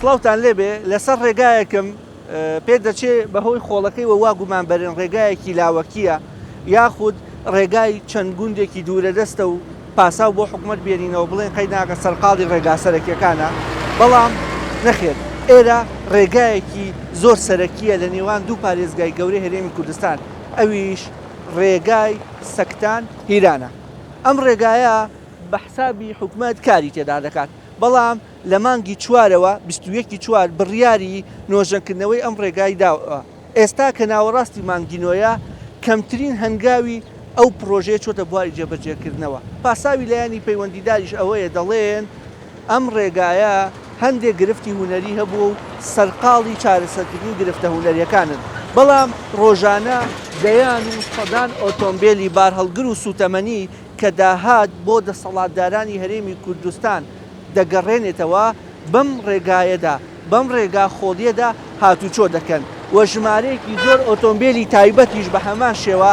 سڵاوتان لێبێ لەسەر ڕێگایەکم پێ دەچێت بەهۆی خۆڵەکەی وە واگومان بەرن ڕێگایەکی لاوەکیە یاخود ڕێگای چەند گوندێکی دوورە دەستە و پاسا بۆ حکومت بێنینەوە بڵێن قەی ناکە سەرقاڵی ڕێگا سەرەکیەکانە بەڵام نەخێت ئێرە ڕێگایەکی زۆر سەرەکیە لە نێوان دوو پارێزگای گەورەی هەرێمی کوردستان ئەویش ڕێگای سەکتان هیرانە ئەم ڕێگایە بە حسابی حکومت کاری تێدا دەکات بەڵام لە مانگی چوارەوە 21 چوار بڕیاری نۆژەنکردنەوەی ئەم ڕێگای داوە ئێستا کە ناوەڕاستی مانگینۆیە کەمترین هەنگاوی ئەو پرۆژەیە چۆتە بواری جێبەجێکردنەوە پاساوی لایانی پەیوەندیداریش ئەوەیە دەڵێن ئەم ڕێگایە هەندێک گرفتی هونەری هەبوو و سەرقاڵی چارەسەرکردنی گرفتە هونەریەکانن بەڵام ڕۆژانە دەیان و سەدان ئۆتۆمبیلی بار هەڵگر و سوتەمەنی کە داهات بۆ دەسەڵاتدارانی هەرێمی کوردستان دەگەڕێنێتەوە بەم ڕێگایەدا بەم ڕێگا خۆڵیەدا هاتوچۆ دەکەن و ژمارەیەکی زۆر ئۆتۆمبیلی تایبەتیش بە هەمان شێوە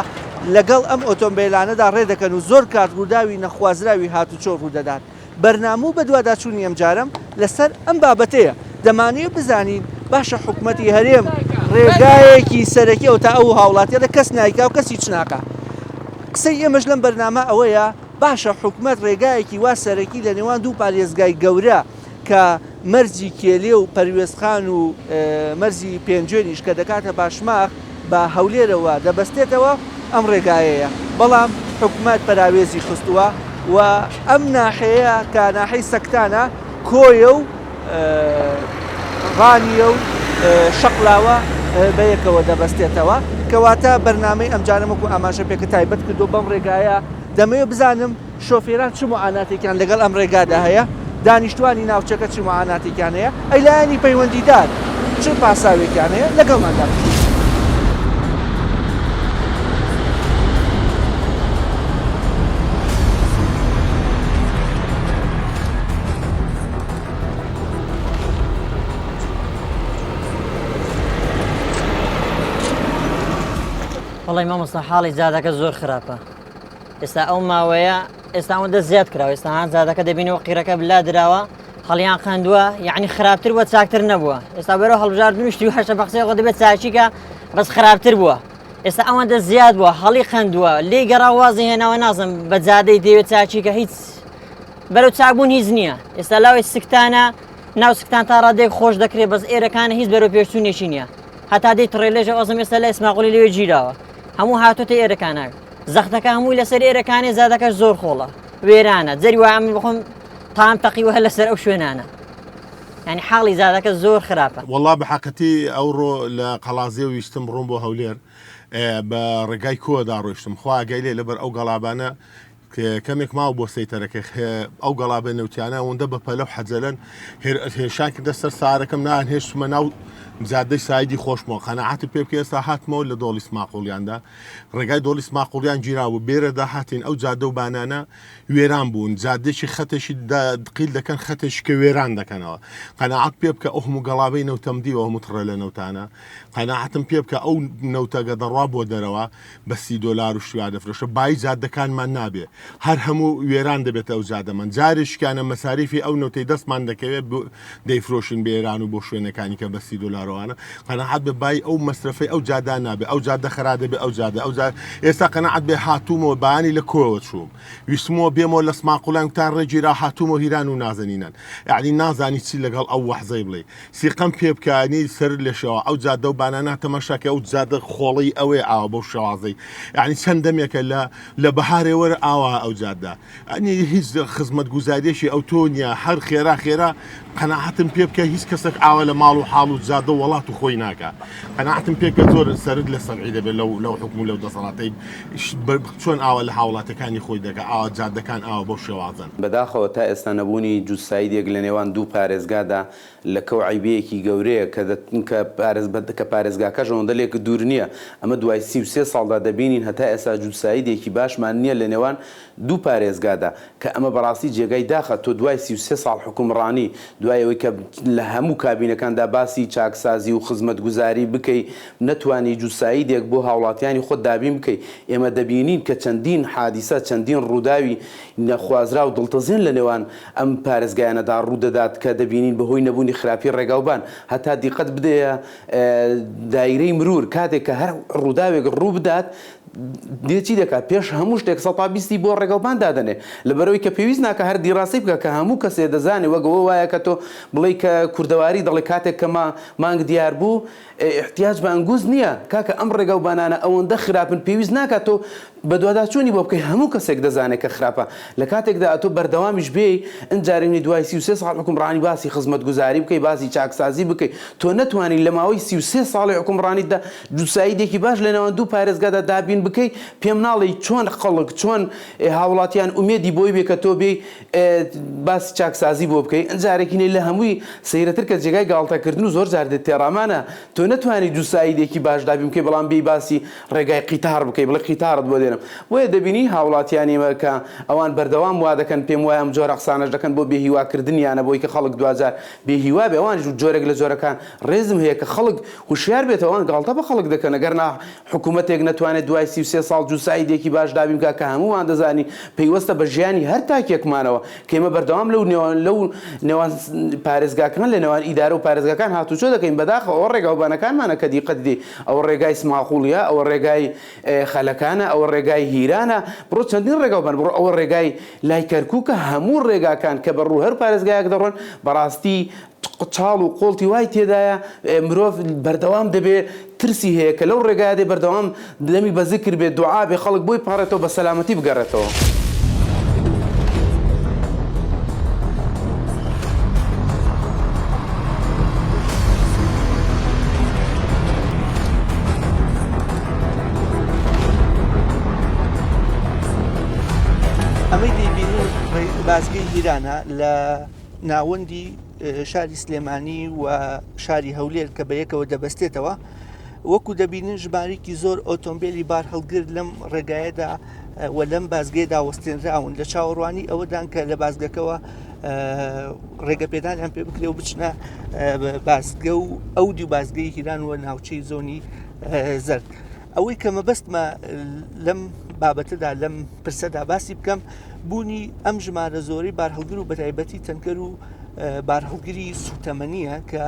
لەگەڵ ئەم ئۆتۆمبیلانەدا ڕێدەکەن و زۆر کات ڕووداوی نەخوازراوی هاتوچۆ ڕوودەدات بەرنامە و بە دوواداچوونی ئەم جارم لەسەر ئەم بابەتەیە دەمانەیە بزانین باشە حکومەتی هەرێم ڕێگایەکی سەرەکیەوە تا ئەو هاوڵاتیەدا کەس نایکا و کەسی چناکە قسەی ئێمەش لەم بەرنامە ئەوەیە باشە حکومت ڕێگایەکی وا سەرەکی لە نێوان دوو پارێزگای گەورە کە مەرجی کێلێ و پەروێزخان و مەرزی پێنجێنیش کە دەکاتە باشماخ بە هەولێرەوە دەبەستێتەوە ئەم ڕێگایەیە بەڵام حکومت پەراوێزی خستووە و ئەم ناحەیە کە ناحەی سەکتانە کۆیە و ڕانیە و شەقلاوە بەیەکەوە دەبەستێتەوە کەواتە بەرنامەی ئەمجارەمەکو ئاماژە پێکە تایبەت کردو بەم ڕێگایە دەمەوێت بزانم شۆفێران چ معاناتێکیان لەگەڵ ئەم ڕێگادا هەیە دانیشتوانی ناوچەکە چ معاناتێکیان هەیە ئەی لایەنی پەیوەندیدار چ پاساوێکیان هەیە لەگەڵماندا وڵی مامۆستا حاڵی زادەکە زۆر خراپە ئێستا ئەو ماوەیە ئێستا ئەوەندە زیاد کراوە ئێستا هەان زادەکە دەبینەوە قیرەکە بلا درراوە هەڵیان خاندووە یعنی خراپتر وە چاکتر نەبووە ئێستا بەرەو هەڵبژاردنشتی و هەشە بەخسەیەوە دەبێت چاچیکە بەس خراپتر بووە ئێستا ئەوەندە زیاد بووە هەڵی خەندووە لێ گەڕا وازی هێناوە نازم بە جادەی دەوێت چاچیکە هیچ بەرەو چاکبوون هیچ نییە ئێستا لاوی سکتانە ناو سکتان تا ڕادێک خۆش دەکرێت بەس ئێرەکانە هیچ بەرەو پێشچوونێکی نییە هەتا دەی تڕێلێژە ئەوزم ئێستا لە ئیسماعولی لێوێ گیراوە هەموو هاتوتە ئێرەکانە زەختەکە هەمووی لەسەر ئێرەکانی زادەکەش زۆر خۆڵە وێرانە جەری وایە بخۆم تام تەقیوە لەسەر ئەو شوێنانە ینی حاڵی زادەکە زۆر خراپە وەڵا بە حەقەتی ئەوڕۆ لە قەڵازیە ویستم ڕوون بۆ هەولێر بە ڕێگای کۆدا ڕۆیشتم خوا ئاگای لێ لەبەر ئەو گەڵابانە کەمێک ماوە بۆ سەیتەرەکە ئەو گەڵابە نەوتیانە ئەوەندە بە پەلە و حەجەلەن هێشان کردە سەر سارەکەم نان هێشتمە ناو زادەی سایدی خۆشمەوە قەنەعەت پێ بکە ئێستا هاتمەوە لە دۆڵی سماقوڵیاندا ڕێگای دۆڵی سماقوڵیان گیراوە بێرەدا هاتین ئەو جادە و بانانە وێران بوون جادێکی خەتێکی قیل دەکەن خەتێکی کە وێران دەکەنەوە قەنەعەت پێ بکە ئەو هەموو گەڵابەی نەوتەمدیوە هەموو تڕە لە نەوتانە قەنەعەتم پێ بکە ئەو نەوتەگە دەڕوا بۆ دەرەوە بە $30 و شویا دەفرۆشە بای جادەکانمان نابێ هەر هەموو وێران دەبێت ئەو جادەمان جارێکیانە مەساریفی ئەو نەوتەی دەستمان دەکەوێت دەیفرۆشن بە ئێران و بۆ شوێنەکانی کە بە $30وانە قەنەعەت بە بای ئەو مەسرفەی ئەو جادا نابێ ئەو جادە خرا دەبێ ئەو جادە ئێستا قەنەعەت بێ هاتوومەوە بەیانی لە کۆوە چووم ویستمەوە بێمەوە لە سماقوڵان تا ڕێگیرا هاتوومەوە هیران و نازەنینان یعنی نازانی چی لەگەڵ ئەو وەحزەی بڵێ سیقەم پێ بکانی سەر لێشەوە ئەو جادە و بانانە تەماشاکە ئەو جادە خۆڵی ئەوەی ئاوە بەو شێوازەی یعنی چەند دەمێکە لە بەهارێ وەرە ئاوا ئەو جادە ئەنی هیچ خزمەت گوزاریەشی ئەو تۆ نییە هەر خێرا قەنەعەتم پێ بکە هیچ کەسێک ئاوە لە ماڵ و حاڵ و جادە و وڵات و خۆی ناکە قەنەعەتم پێ کە زۆر سەرد لە سەرعی دەبێت لەو حکم و لەو دەسەڵاتەی چۆن ئاوە لە هاوڵاتەکانی خۆی دەکە ئاوا جادەکان ئاوە بۆ شێوازن بەداخەوە تا ئێستا نەبوونی جوستاییدێک لە نێوان دوو پارێزگادا لە کەو عیبەیەکی گەورەیە کە پارێزگاکەش ئەوەندە لێک دوور نییە ئەمە دوای 33 ساڵدا دەبینین هەتا ئێستا جوستاییدێکی باشمان نییە لە نێوان دوو پارێزگادا کە ئەمە بەڕاستی جێگای داخە تۆ دوای 33 ساڵ حکومڕانی دوایەوەی کە لە هەموو کابینەکاندا باسی چاکسازی و خزمەتگوزاری بکەی نەتوانی جوساییدێک بۆ هاوڵاتیانی خۆت دابین بکەی ئێمە دەبینین کە چەندین حادیسە چەندین ڕووداوی نەخوازرا و دڵتەزێن لە نێوان ئەم پارێزگایانەدا ڕوودەدات کە دەبینین بەهۆی نەبوونی خراپی ڕێگاوبان هەتا دیقەت بدەیە دایرەی مرور کاتێک کە هەر ڕووداوێک ڕوو بدات دێچی دەکات پێش هەموو شتێک 120 بۆ ڕێگەوبان دادەنێ لەبەرەوەی کە پێویست ناکە هەر دیڕاستی بکە کە هەموو کەسێ دەزانێ وەگەوە وایە کە تۆ بڵێ کە کوردەواری دەڵێ کاتێک کە مانگ دیار بوو احتیاج بە ئەنگوز نییە کاکە ئەم ڕێگەوبانانە ئەوەندە خراپن پێویست ناکات تۆ بە دوواداچوونی بۆ بکەی هەموو کەسێک دەزانێت کە خراپە لە کاتێکدا ئەتۆ بەردەوامیش بێ ئەنجارێنی دوای 33 ساڵ حکومڕانی باسی خزمەتگوزاری بکەی باسی چاکسازی بکەی تۆ نەتوانی لە ماوەی 33 ساڵی حکومڕانیتدا جوساییدێکی باش لە نێوان دوو پارێزگادا دابین بکەی پێم ناڵی چۆن خەڵک چۆن هاوڵاتیان ئومێدی بۆی بێ کە تۆ بێ باسی چاکسازی بۆ بکەی ئەنجارێکینێ لە هەمووی سەیرەتر کە جێگای گاڵتەکردن و زۆر جار دێت تێڕامانە تۆ نەتوانی جوساییدێکی باش دابین بکەی بەڵام بێ باسی ڕێگای قیتار بکەی بڵێ قیتارت بۆ دێنم وەیە دەبینی هاوڵاتیانیمە کە ئەوان بەردەوام وا دەکەن پێم وایە ئەم جۆرە قسانەش دەکەن بۆ بێهیواکردنیانە بۆی کە خەڵک دوجار بێهیوا بێ ئەوان جۆرێک لە جۆرەکان ڕێزم هەیە کە خەڵک هوشیار بێت ئەوان گاڵتە بە خەڵک دەکەن ئەگەر نا حکوومەتێک نەتوانێت دوای 33 ساڵ جوساییدێکی باش دابین کە هەمووان دەزانی پێیوەستە بە ژیانی هەر تاکێکمانەوە کە ئێمە بەردەوام لەو نێوان پارێزگاکان لە نێوان ئیدارە و پارێزگاکان هاتوچۆ دەکەین بەداخە ئەوە ڕێگاوبانەکانمانە کە دیقەت دێ ئەوە ڕێگای سماخوڵیە ئەوە ڕێگای خەلەکانە ئەوە ڕێگای هیرانە بڕۆ چەندین ڕێگاوبان بڕۆ ئەوە ڕێگای لای کەرکووکە هەموو ڕێگاکان کە بەڕوو هەر پارێزگایەک دەڕۆن بەڕاستی چاڵ و قۆڵتی وای تێدایە مرۆڤ بەردەوام دەبێت ترسی هەیە کە لەو ڕێگایە دێ بەردەوام دەمی بە ذکر بێت دوعا بێ خەڵک بۆی پاڕێتەوە بە سەلامەتی بگەڕێتەوە. ئەمەی دەیبینین بازگەی هیرانە لە ناوەندی شاری سلێمانی و شاری هەولێر کە بە یەکەوە دەبەستێتەوە وەکو دەبینن ژمارێکی زۆر ئۆتۆمبیلی بار هەڵگرت لەم ڕێگایەدا و لەم بازگەیەدا وەستێنراون لە چاوەڕوانی ئەوەدان کە لە بازگەکەەوە ڕێگەپێدانیان پێ بکرێ و بچنە بازگە و ئەودی و بازگەی هیران وە ناوچەی زۆنی زەرد ئەوەی کە مەبەستمە لەم بابەتەدا لەم پرسەدا باسی بکەم بوونی ئەم ژمارە زۆری بارهەڵگر و بەتایبەتی تەنکەر و بارهەڵگری سوتەمەنیە کە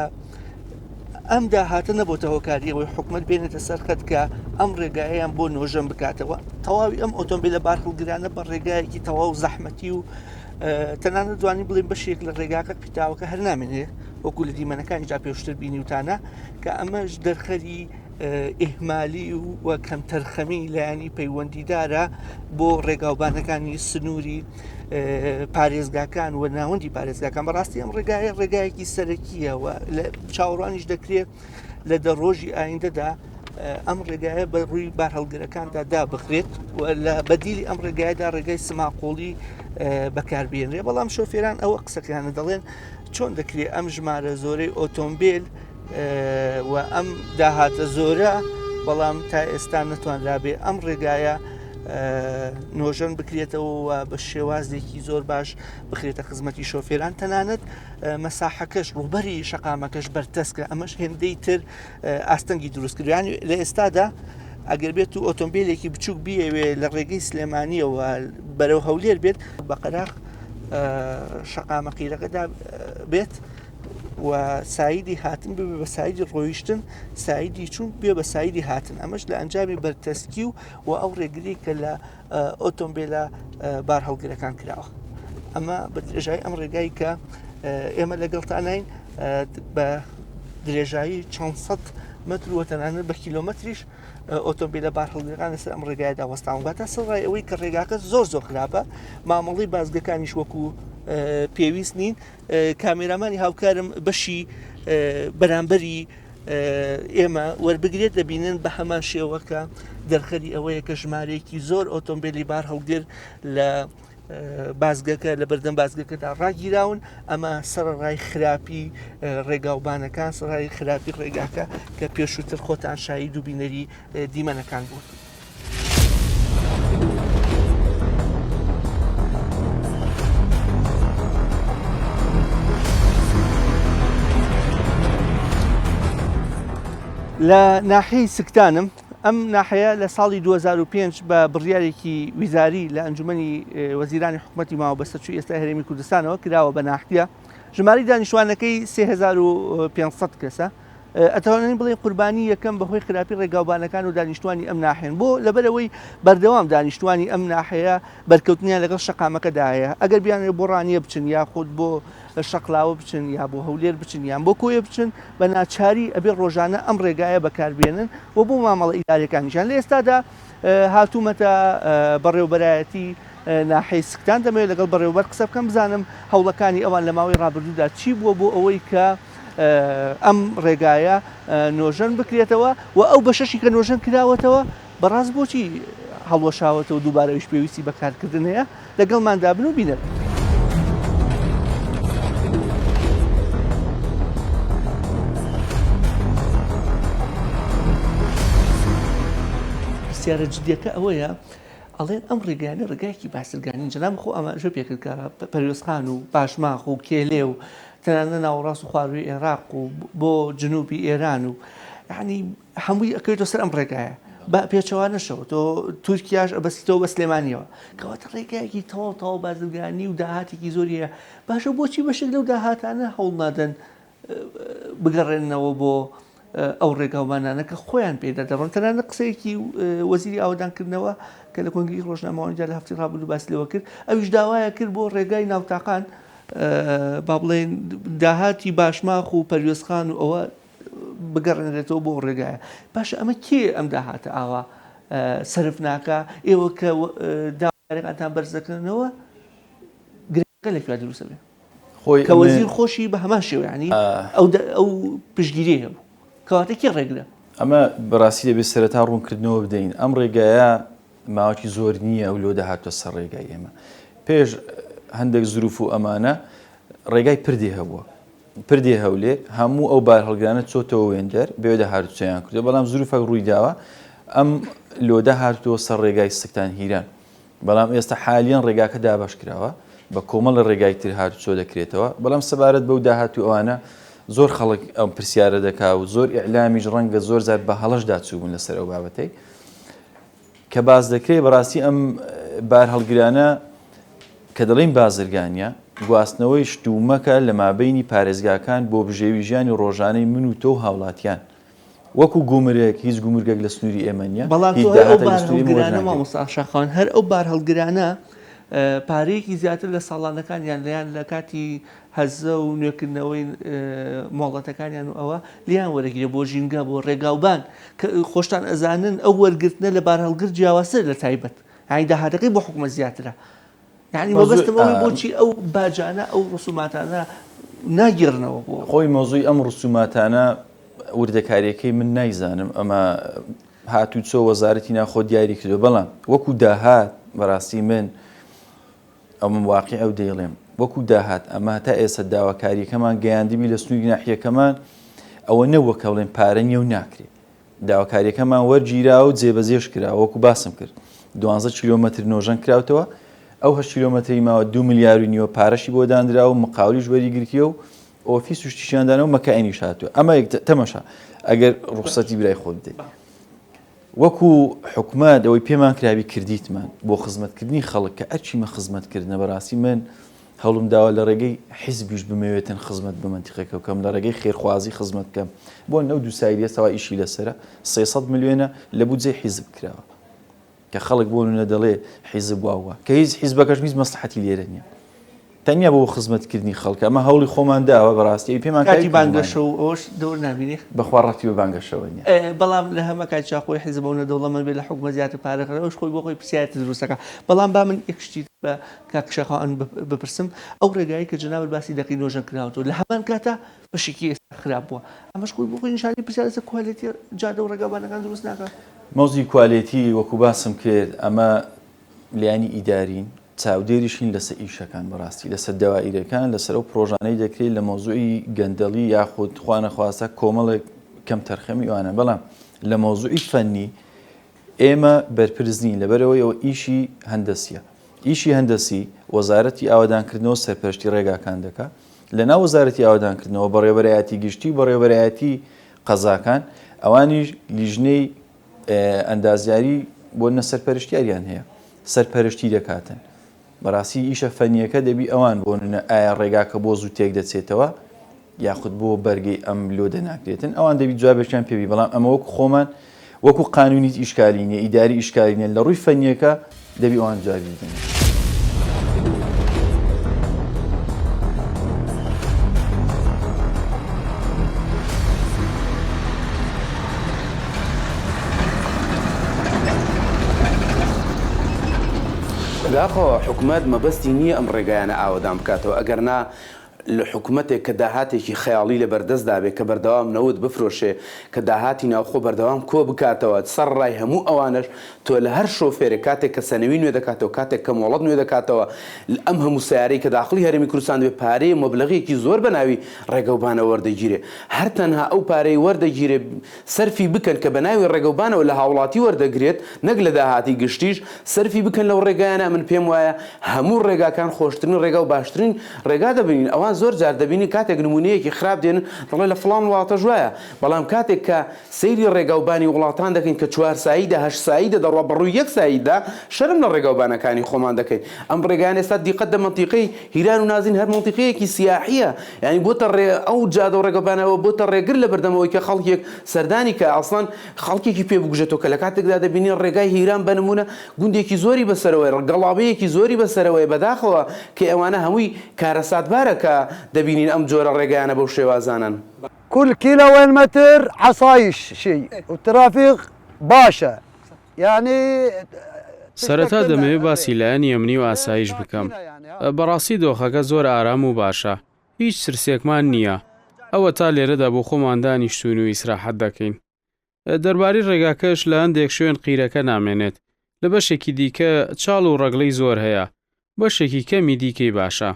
ئەم داهاتە نەبووتە هۆکاری ئەوەی حکومەت بێنێتە سەرخەت کە ئەم ڕێگایان بۆ نۆژەم بکاتەوە تەواوی ئەم ئۆتۆمبیلە بارهەڵگرانە بە ڕێگایەکی تەواو زەحمەتی و تەنانەت دوانی بڵێن بەشێک لە ڕێگاکە قیتاوەکە هەر نامێنێ وەکو لە دیمەنەکانی جا پێشتر بینی وتانە کە ئەمەش دەرخەری ئیهمالی و کەم تەرخەمی لایانی پەیوەندیدارە بۆ ڕێگاوبانەکانی سنووری پارێزگاکان و ناوەندی پارێزگاکان بەڕاستی ئەم ڕێگایەکی سەرەکیە و لە چاوەڕوانیش دەکرێت لە دەڕۆژی ئایندەدا ئەم ڕێگایە بە ڕووی بارهەڵگرەکاندا دابخرێت و لە بەدیلی ئەم ڕێگایدا ڕێگای سماقۆڵی بەکاربێنرێ بەڵام شۆفێران ئەوە قسەکانە دەڵێن چۆن دەکرێت ئەم ژمارە زۆرەی ئۆتۆمبیل و ئەم داهاتە زۆرە بەڵام تا ئێستا نەتوانرابێ ئەم ڕێگایە نۆژەن بکرێتەوە بە شێوازێکی زۆر باش بخرێتە خزمەتی شۆفێران تەنانەت مەساحەکەش ڕوبەری شەقامەکەش بەرتەسکە ئەمەش هێندەی تر ئاستەنگی دروستکردیانی لە ئێستادا ئەگەر بێت و ئۆتۆمبیلێکی بچووک بیەوێ لە ڕێگەی سلێمانیەوە بەرەو هەولێر بێت بە قەراق شەقامە قیرەکەدا بێت و سایدی هاتن بێ بە سایدی ڕۆیشتن سایدی چوون بێ بە سایدی هاتن ئەمەش لە ئەنجامی بەرتەسکی و ئەو ڕێگری کە لە ئۆتۆمبیلە بار هەڵگرەکان کراوە ئەمە بە درێژایی ئەم ڕێگایی کە ئێمە لەگەڵتانین بە درێژایی 400 متر و تەنانەت بە کیلۆمەتریش ئۆتۆمبیلە بار هەڵگرەکان لەسەر ئەم ڕێگایدا وەستاون باتە سەرڕای ئەوەی کە ڕێگاکە زۆر خراپە مامەڵی بازگەکانیش وەکو پێویست نین کامێرامانی هاوکارم بەشی بەرامبەری ئێمە وەربگرێت دەبینن بە هەمان شێوەکە دەرخەری ئەوەیە کە ژمارەیەکی زۆر ئۆتۆمبیلی بار هەڵگر لە بازگەکە لە بەردەم بازگەکەدا ڕاگیراون ئەمە سەرڕای خراپی ڕێگاوبانەکان سەرڕای خراپی ڕێگاکە کە پێشووتر خۆتان شاهید و بینەری دیمەنەکان بوون. لە ناحەی سکتانم ئەم ناحەیە لە ساڵی 2005 بە بڕیارێکی ویزاری لە ئەنجومەنی وەزیرانی حکوومەتی ماوە بەسەرچووی ئێستا هەرێمی کوردستانەوە کراوە بە ناحیە ژماری دانیشتوانەکەی 3500 کەسە ئەتوانین بڵێ قوربانی یەکەم بەهۆی خراپی ڕێگاوبانەکان و دانیشتوانی ئەم ناحێن بۆ لەبەرەوەی بەردەوام دانیشتوانی ئەم ناحەیە بەرکەوتنیان لەگەڵ شەقامەکەدایە ئەگەر بیانێ بۆ ڕانیە بچن یاخود بۆ شەقلاوە بچن یا بۆ هەولێر بچن یان بۆ کۆیە بچن بە ناچاری ئەبێ ڕۆژانە ئەم ڕێگایە بەکاربێنن و بۆ مامەڵە ئیدارەکانیشان لە ئێستادا هاتوومەتە بەڕێوەبەرایەتی ناحەی سکتان دەمەوێت لەگەڵ بەڕێوەبەر قسە بکەم بزانم هەوڵەکانی ئەوان لە ماوەی ڕابردوودا چی بووە بۆ ئەوەی کە ئەم ڕێگایە نۆژەن بکرێتەوە و ئەو بەشەشی کە نۆژەن کراوەتەوە بەڕاست بۆچی هەڵوەشاوەتەوە دووبارەویش پێویستی بەکارکردن هەیە لەگەڵماندا بن و بینن. پرسیارە جدیەکە ئەوەیە ئەڵێن ئەم ڕێگایانە ڕێگایەکی باسرگانی جەناب خۆ ئەماژە پێکرد پەروێزخان و پاشماخ و کێلێ و تەنانە ناوەڕاست و خواروی عێراق و بۆ جنوبی ئێران و یعنی هەمووی ئەکەوێتەوە سەر ئەم ڕێگایە بە پێچەوانەشەوە تۆ تورکیاش ئەبەستیتەوە بە سلێمانیەوە کەواتە ڕێگایەکی تەواو بازرگانی و داهاتێکی زۆریە باشە بۆچی بەشێک لەو داهاتانە هەوڵ نادەن بگەڕێنەوە بۆ ئەو ڕێگاومانانە کە خۆیان پێدا دەڕۆن تەنانە قسەیەکی وەزیری ئاوادانکردنەوە کە لە کۆنگری ڕۆژنامەوانیدا لە هەفتی ڕابردوو باسی لەوە کرد ئەویش داوایە کرد بۆ ڕێگای ناوتاقان با بڵێن داهاتی باشماخ و پەروێزخان و ئەوە بگەڕێنرێتەوە بۆ ڕێگایە باشە ئەمە کێ ئەم داهاتە ئاوا سرف ناکە ئێوە کە داوارێکتان بەرز دەکردنەوە گرنگەکە لەکوێ دروستە بێ کە وەزیر خۆشی بە هەمان شێوە ینی ئەو پشگیری هەبوو کەواتە کێ ڕێگرە ئەمە بەڕاستی دەبێت سەرەتا ڕوونکردنەوە بدەین ئەم ڕێگایە ماوەکی زۆر نییە ئەو لۆ داهاتوە سەر ڕێگای ئێمە پێش هەندێک زروف و ئەمانە ڕێگای پردێ هەبووە پردێ هەولێر هەموو ئەو بار هەڵگرانە چۆتەوە وێندەر بێوێدە هاتوچیان کردو بەڵام زروفە ڕووی داوە ئەم لۆدە هاتووە سەر ڕێگای سکتان هیران بەڵام ئێستا حالیان ڕێگاکە دابش کراوە بە کۆمەڵ ڕێگای تر هاتوچۆ دەکرێتەوە بەڵام سەبارەت بەو داهاتوو ئەوانە زۆر خەڵک ئەم پرسیارە دەکا و زۆر ئیعلامیش ڕەنگە زۆر زار بە هەڵەشدا چووبوون لەسەر ئەو بابەتەی کە باز دەکرێت بەڕاستی ئەم بار هەڵگرانە کە دەڵێن بازرگانیە گواستنەوەی شتومەکە لە مابینی پارێزگاکان بۆ بژێوی ژیانی ڕۆژانەی من و تۆ و هاوڵاتیان وەکو گومرێک هیچ گومرگێک لە سنووری ئێمە نیە بەڵام مامۆستاشاخان هەر ئەو بار هەڵگرانە پارەیەکی زیاتر لە ساڵانەکانیان لیان لە کاتی هەزە و نوێکردنەوەی مۆڵەتەکانیان و ئەوە لیان وەرەگیرە بۆ ژینگە بۆ ڕێگاوبان کە خۆشتان ئەزانن ئەو وەرگرتنە لە بار هەڵگر جیاوازتر لە تایبەت یعنی داهاتەکەی بۆ حکومە زیاترە یعنی مەبەستمەوەی بۆچی ئەو باجانە ئەو ڕسوماتانە ناگیرنەوە بۆ خۆی مۆزووی ئەم ڕسوماتانە وردەکاریەکەی من نایزانم ئەمە هاتوو چۆ وەزارەتی ناخۆ دیاری کردو بەڵام وەکو داهات بەڕاستی من ئەوم واقعی ئەو دەیڵێم وەکو داهات ئەمە تا ئێستا داواکاریەکەمان گەیاندبی لە سنووری ناحیەکەمان ئەوە نەوەکە بڵێن پارە نیە و ناکرێت داواکاریەکەمان وەرگیرا و جێبەجێش کرا وەکو باسم کرد 12 کیلۆمەتر نۆژەن کراوتەوە ئەو 8 کیلۆمەتری ماوە 2 ملیار و نیوە پارەشی بۆ دانرا و مقاولیش وەریگرتیە و ئۆفیس و شتیشاندانەوە مەکانیش هاتووە ئەمە تەمەشا ئەگەر ڕوخسەتی برای خۆت بدەیت وەکو حکومات ئەوەی پێمان کرابی کردیتمان بۆ خزمەتکردنی خەڵک کە ئەرچیمە خزمەتکردنە بەڕاستی من هەوڵم داوە لە ڕێگەی حیزبیش بمەوێتن خزمەت بە منتیقەکە بکەم لە ڕێگەی خێرخوازی خزمەت بکەم بۆ نەو دووسایری ئێستاوا ئیشی لەسرە 300 ملیۆنە لە بودجێ حیزب کراوە کە خەڵک بۆ نونە دەڵێ حیزب واوە کە هیچ حیزبەکەش هیچ مەسلحەتی لێرە نییە تەنیا بۆ خزمەتکردنی خەڵک ئەمە هەوڵی خۆمان داوە بەڕاستی پێمان کاتی بانگەشە و ئەوش دەور نبینی بەخوا ڕەتی بە بانگەشەوە نیە بەڵام لە هەمە کات چاخۆی حیزبەوە دەوڵەمەند بێت لە حکومە زیاتر پارەکەەوەش خۆی بۆ خۆی پرسیارەتی دروستەکە بەڵام با من یەکشتی بە کاکشەخەوان بپرسم ئەو ڕێگایی کە جناب باسی دەکەی نۆژەن کراوەوە لە هەمان کاتە بەشێکی ئێستا خراپ بووە ئەمەش خۆی بۆ خۆی نیشانی پرسیارە لەسەر کوالێتی جادە و ڕێگاوبانەکان دروست ناکات مۆزی کوالێتی وەکو باسم کرد ئەمە لایانی ئیدارین چاودێریشین لەسەر ئیشەکان بەڕاستی لەسەر دەوائیرەکان لەسەر ئەو پرۆژانەی دەکرێت لە مۆزوعی گەندەڵی یاخود خوانەخواستە کۆمەڵێک کەم تەرخەمی ئەوانە بەڵام لە مۆزوعی فەنی ئێمە بەرپرزنین لەبەرەوەی ئەوە ئیشی هەندەسیە ئیشی هەندەسی وەزارەتی ئاوادانکردنەوە سەرپەرشتی ڕێگاکان دەکات لەناو وەزارەتی ئاوادانکردنەوە بەڕێوەبەرایەتی گشتی و بەڕێوەبەرایەتی قەزاکان ئەوانیش لیژنەی ئەندازیاری بۆ سەرپەرشتیاریان هەیە سەرپەرشتی دەکاتن بەڕاستی ئیشە فەنیەکە دەبی ئەوان بۆ ئایا ڕێگاکە بۆ زوو تێک دەچێتەوە یاخود بۆ بەرگەی ئەم لۆدە ناکرێتن ئەوان دەبی جوابێکیان پێوی بەڵام ئەمە وەکو خۆمان وەکو قانونیت ئیشکالینە ئیداری ئیشکالینە لە ڕووی فەنیەکە دەبی ئەوان جوابی بدەن. داخۆ حکومت مەبەستی نییە ئەم ڕێگایانە ئاوەدام بکاتەوە ئەگەرنا لە حکوومەتێک کە داهاتێکی خەیاڵی لە بەردەستدابێت کە بەردەوام نەوت بفرۆشێ کە داهاتی ناوخۆ بەردەوام کۆ بکاتەوە سەر ڕای هەموو ئەوانش تۆ لە هەر شۆفێرێک کاتێک کە سەنەوی نوێ دەکاتەوە کاتێک کە مۆڵەت نوێ دەکاتەوە ئەم هەموو سیارەی کە داخلی هەرێمی کوردستان دەبێت پارەی مەبلەغێکی زۆر بەناوی ڕێگەوبانە وەردەگیرێ هەر تەنها ئەو پارەی وەردەگیرێ سەرفی بکەن کە بەناوی ڕێگەوبانەوە لە هاوڵاتی وەردەگرێت نەک لە داهاتی گشتیش سەرفی بکەن لەو ڕێگایانە من پێم وایە هەموو ڕێگاکان خۆشترین ڕێگا و باشترین ڕێگا دەبینین ئەوان زۆر جار دەبینی کاتێک نمونەیەکی خراپ دێن دەڵێ لە فڵان وڵاتە ژوایە بەڵام کاتێک کە سەیری ڕێگاوبانی وڵاتان دەکەین کە 4 ساییدە 8 ساییدە دەڕوا بەڕووی 1 ساییددا شەرم لە ڕێگاوبانەکانی خۆمان دەکەین ئەم ڕێگایان ئێستا دیقەت دە مەنتیقەی هیران و نازین هەر مەنتیقەیەکی سیاحیە یعنی بۆتە ئەو جادە و ڕێگاوبانەوە بۆتە ڕێگر لە بەردەمەوەی کە خەڵکێک سەردانی کە ئاسڵان خەڵکێکی پێ بگوژێتەوە کە لە کاتێکدا دەبینی ڕێگای هیران بنمونە گوندێکی زۆری بەسەرەوەی گەڵابەیەکی زۆری بەسەرەوەی بەداخەوە کە ئەوانە هەمووی کارەساتبارە کە دەبینین ئەم جۆرە ڕێگایانە بەو شێوازانن كل كيلو متر عصايش شيء والترافيق باشا يعني سەرەتا دەمەوێت باسی لایەنی ئەمنی و ئاسایش بکەم بەڕاستی دۆخەکە زۆر ئارام و باشە هیچ ترسێکمان نییە ئەوە تا لێرەدا بۆ خۆمان دانیشتوون و ئیسراحەت دەکەین دەربارەی ڕێگاکەش لە هەندێک شوێن قیرەکە نامێنێت لە بەشێکی دیکە چاڵ و ڕەگڵەی زۆر هەیە بەشێکی کەمی دیکەی باشە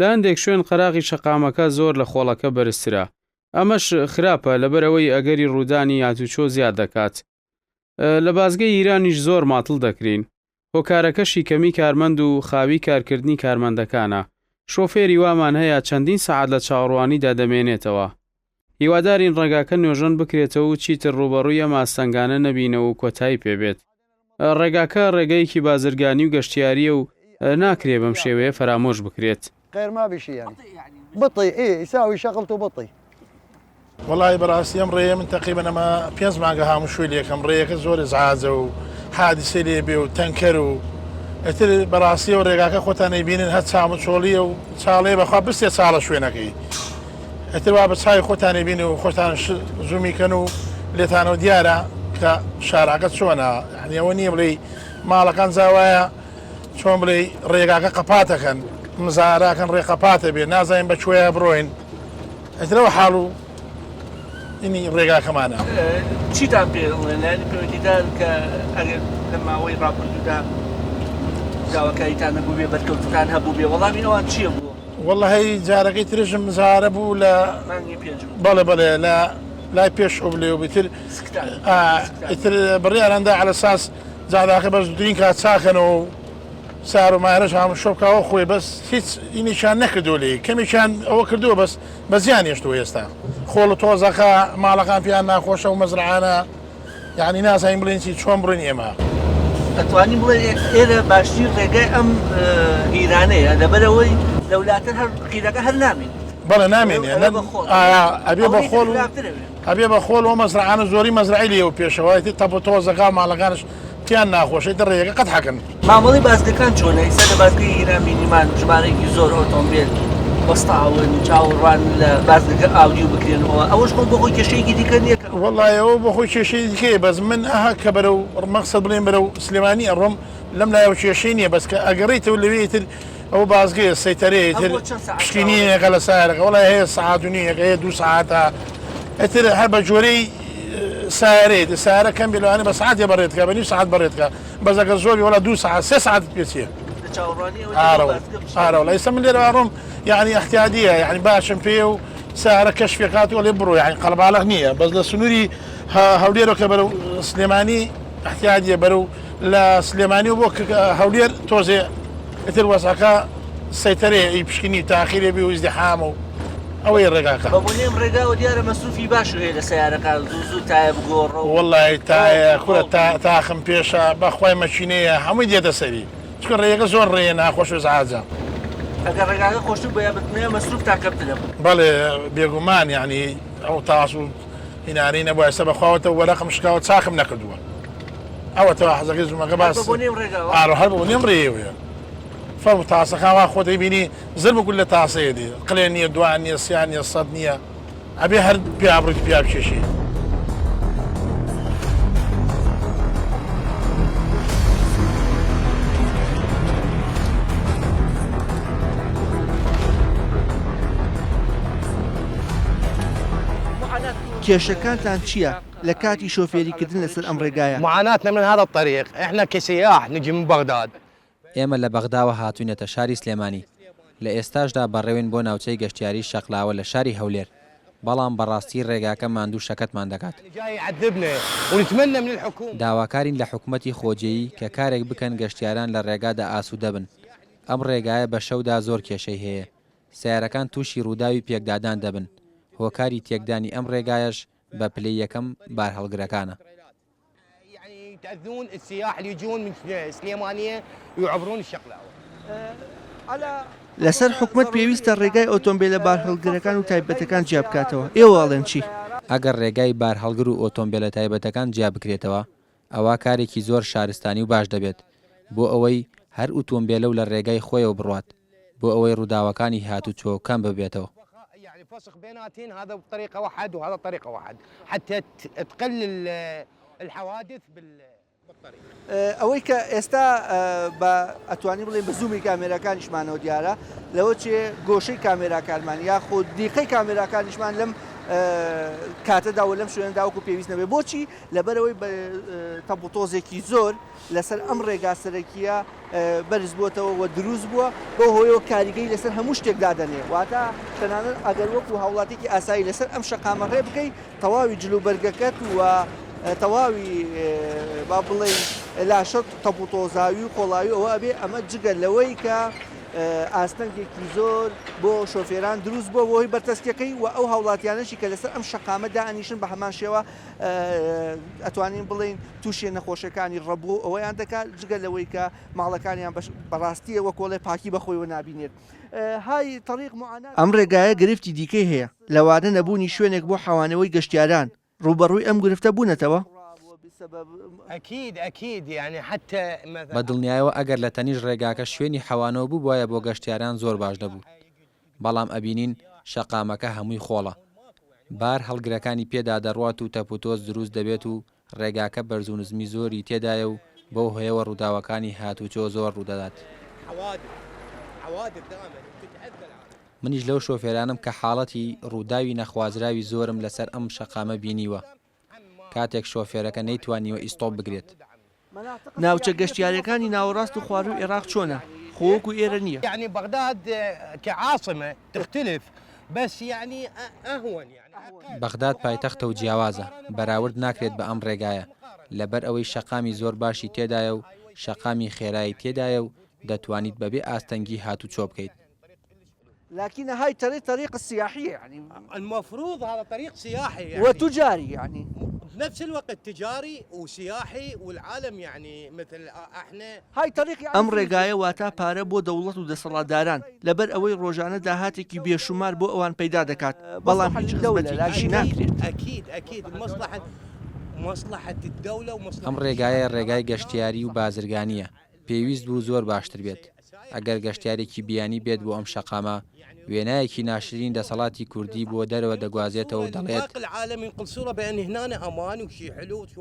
لە هەندێک شوێن قەراغی شەقامەکە زۆر لە خۆڵەکە بەرزترە ئەمەش خراپە لەبەرەوەی ئەگەری ڕوودانی هاتوچۆ زیاد دەکات لە بازگەی ئیرانیش زۆر ماتڵ دەکرین هۆکارەکەشی کەمی کارمەند و خاوی کارکردنی کارمەندەکانە شۆفێری وامان هەیە چەندین سەعات لە چاوەڕوانیدا دەمێنێتەوە هیوادارین ڕێگاکە نوێژەن بکرێتەوە و چیتر ڕوبەڕووی ئەم ئاستەنگانە نەبینەوە و کۆتایی پێبێت ڕێگاکە ڕێگەیەکی بازرگانی و گەشتیاریە و ناکرێ بەم شێوەیە فرامۆش بکرێت غير ما بشي يعني بطيء ايه يساوي شغلته بطيء والله براسي ام ريه من تقريبا ما بينز معها هم شوي ليك ام ريه كزور ازعاز وحادثه لي بيو تنكروا اتل براسي وريغاك خوتاني بينن هات سامو شوليه وصالي بخا بس يصال شوينكي اتل وابس هاي خوتاني بينو خوتان زومي كانوا لتانو ديارا كشارع شونا يعني وني بلي مالكان زوايا شلون بلي ريغاك قباته كان مزارا كان ريقباته بي نازين بشويه بروين اتلو حالو إني رجع كمان. شيء تعبير لأن بيوديدا لما وين رابطودا جاوا كايتانا بوبي بركوت كان هبوبي والله مين وان شيء بو. والله هي جارك يترجم زارب ولا. ماني بيجو. بلا لا بيشوف لي وبيتر. يتر بريء عنده على أساس زارك بس دين كات ساكنوا صاروا ما يرجع عم الشبكة أخوي بس هيك إني شان نكدوا لي كم شان أو كدوا بس يعني يشتوي يستا خول توزقة مالكان في أنا خوشة ومزرعانا يعني ناس يملينسي شون بريني ما أتواني بقول إذا باشتري رجاء أم إيرانية هذا بدوي دولات هر هر نامين بلا نامين يعني أبي بخول ومزرعانا زوري مزرعي لي وبيشواتي تبو توزقة مالكانش كان ناخوش الدرية قد حكن معمولي بازدي كان شونه يسأل بازدي هنا مينيمان جماري يزور أوتومبيل وسطاون جاوران بازدي أوديو بكرين أول شغل بخوي كشيء جديد كان يك والله هو بخوي شيء كي بس من كبروا مقصد بلين برو سليماني الرم لم لا يوشي شيء بس أقريته اللي بيت أو بازقي السيطرية شكينية على سائر والله هي ساعاتونية هي 2 ساعات أتر هرب جوري ساعات الساعة كم بيلو أنا بس ساعات بريتك بني ساعات بريتك بس أقدر زوجي ولا 2 ساعات 6 ساعات بيصير. ولا يسمى اللي راهم يعني احتياطية يعني باشم فيه سعر كشفيات ولا يبرو يعني قلب على غنية بس للسنوري هوليرو كبرو سليماني احتياطية برو لا سليماني وبوك هولير توزي اتر وساكا سيطرية يبشكني تأخير بيه ازدحامه ئەوەی ڕێگاکە بەبوونێم ڕێگا و دیارە مەسروفی باش هەیە لە سیارەکان زوو تایە بگۆڕ وڵی تایە خورە تاخم پێشە بەخوای مەچینەیە هەمووی دێتە سەری چکە ڕێگە زۆر ڕێە ناخۆش و زعاجە ئەگەر ڕێگاکە خۆشتو بە بتمێ مەسروف تاکە بدەبوو بەڵێ بێگومان یعنی ئەو تاس و هینانی نەبووە ئێستا بەخواوەتە وەرەقم شکاوە چاکم نەکردووە ئەوەتەوە حەزەکەی زومەکە باس هەر بۆ نێم ڕێوەیە فەرمو تاسەکانوا خۆ دەیبینی زرم گول لە تاسەیە دی قلێ نییە دوان نییە سیان نیە سەد نییە ئەبێ هەر پیابڕیت پیا بچێشی کێشەکانتان چییە لە کاتی شۆفێریکردن لەسەر ئەم ڕێگایە؟ معاناتنا من هذا الطريق احنا كسياح نجي من بغداد. ئێمە لە بەغداوە هاتوونەتە شاری سلێمانی لە ئێستاشدا بەڕێوین بۆ ناوچەی گەشتیاری شەقلاوە لە شاری هەولێر بەڵام بەڕاستی ڕێگاکە ماندوو شەکەتمان دەکات داواکارین لە حکوومەتی خۆجێیی کە کارێک بکەن گەشتیاران لە ڕێگادا ئاسوودە بن ئەم ڕێگایە بە شەودا زۆر کێشەی هەیە سیارەکان تووشی ڕووداوی پێکدادان دەبن هۆکاری تێکدانی ئەم ڕێگایش بە پلەی یەکەم بار هەڵگرەکانە تأذون السياح اللي يجون من سليمانية ويعبرون الشقلاوة. لەسەر حکومت پێویستە ڕێگای ئۆتۆمبیلە بارهەڵگرەکان و تایبەتەکان جیا بکاتەوە ئێوەڵێن چی؟ ئەگەر ڕێگای بارهەڵگر و ئۆتۆمبیلە تایبەتەکان جیا بکرێتەوە ئەوە کارێکی زۆر شارستانی و باش دەبێت بۆ ئەوەی هەر ئۆتۆمبیلە و لە ڕێگای خۆیەوە بڕوات بۆ ئەوەی ڕووداوەکانی هاتوچۆ کەم ببێتەوە. فسخ بيناتين هذا بطريقة واحد وهذا طريقة واحد حتى تقلل الحوادث بالطريق. ئەوەی کە ئێستا بە ئەتوانی بڵێن بە زوومی کامێراکانیشمانەوە دیارە لەوە چێ گۆشەی کامێراکانمان یاخود دیقەی کامێراکانیشمان لەم کاتەدا و لەم شوێنەدا وەکو پێویست نەبێ بۆچی لەبەرەوەی بە تەبوتۆزێکی زۆر لەسەر ئەم ڕێگا سەرەکیە بەرز بووەتەوە و دروست بووە بۆ هۆیەوە کاریگەی لەسەر هەموو شتێک دادەنێ واتە تەنانەت ئەگەر وەکو هاوڵاتێکی ئاسایی لەسەر ئەم شەقامە ڕێ بکەی تەواوی جلوبەرگەکەت و تەواوی با بڵێ لاشە تەبوتۆزاوی و خۆڵاوی ئەوە ئەبێ ئەمە جگەر لەوەی کە ئاستەنگێکی زۆر بۆ شۆفێران دروست بۆ بۆی بەرتەسکەکەی و ئەو هاوڵاتیانەشی کە لەسەر ئەم شەقامەدا ئەنیشن بە هەمان شێوە ئەتوانین بڵێن تووشێ نەخۆشەکانی ڕەبوو ئەوەیان دەکات جگەر لەوەی کە ماڵەکانیان بەڕاستیە وە کۆڵێ پاکی بەخۆیەوە نابینێت. های طریق معانات ئەم ڕێگایە گرفتی دیکەی هەیە لەوانە نەبوونی شوێنێک بۆ حەوانەوەی گەشتیاران ڕوبەڕووی ئەم گرفتە بوونەتەوە؟ أكيد يعني حتى بە دڵنیایەوە ئەگەر لە تەنیش ڕێگاکە شوێنی حەوانەوە بوو وایە بۆ گەشتیاران زۆر باش دەبوو بەڵام ئەبینین شەقامەکە هەمووی خۆڵە بار هەڵگرەکانی پێدا دەڕوات و تەپوتۆز دروست دەبێت و ڕێگاکە بەرز و نزمی زۆری تێدایە و بۆ هۆیەوە ڕووداوەکانی هاتوچۆ زۆر ڕوودەدات منیش لەو شۆفێرانم کە حاڵەتی ڕووداوی نەخوازراوی زۆرم لەسەر ئەم شەقامە بینیوە کاتێک شۆفێرەکە نەیتوانیوە ئیستۆپ بگرێت. ناوچە گەشتیارەکانی ناوەڕاست و خواروی عێراق چۆنە؟ خۆوەکو ئێرە نییە. يعني بغداد كعاصمة تختلف بس يعني أهون يعني بەغداد پایتەختە و جیاوازە بەراورد ناکرێت بە ئەم ڕێگایە لەبەر ئەوەی شەقامی زۆر باشی تێدایە و شەقامی خێرایی تێدایە و دەتوانیت بەبێ ئاستەنگی هاتوچۆ بکەیت. لكن هاي طريقة سياحية يعني المفروض هذا طريق سياحي يعني وتجاري يعني بنفس الوقت تجاري وسياحي والعالم يعني مثل احنا هاي طريق يعني ئەم ڕێگایە واتە پارە بۆ دەوڵەت و دەسەڵاتداران لەبەر ئەوەی ڕۆژانە داهاتێکی بێشومار بۆ ئەوان پەیدا دەکات بەڵام هیچ خزمەتێکیشی ناکرێت. أكيد مصلحة الدولة ومصلحة ئەم ڕێگایە ڕێگای گەشتیاری و بازرگانیە پێویست بوو زۆر باشتر بێت ئەگەر گەشتیارێکی بیانی بێت بۆ ئەم شەقامە وێنایەکی ناشرین دەسەڵاتی کوردی بۆ دەرەوە دەگوازێتەوە و دەڵێت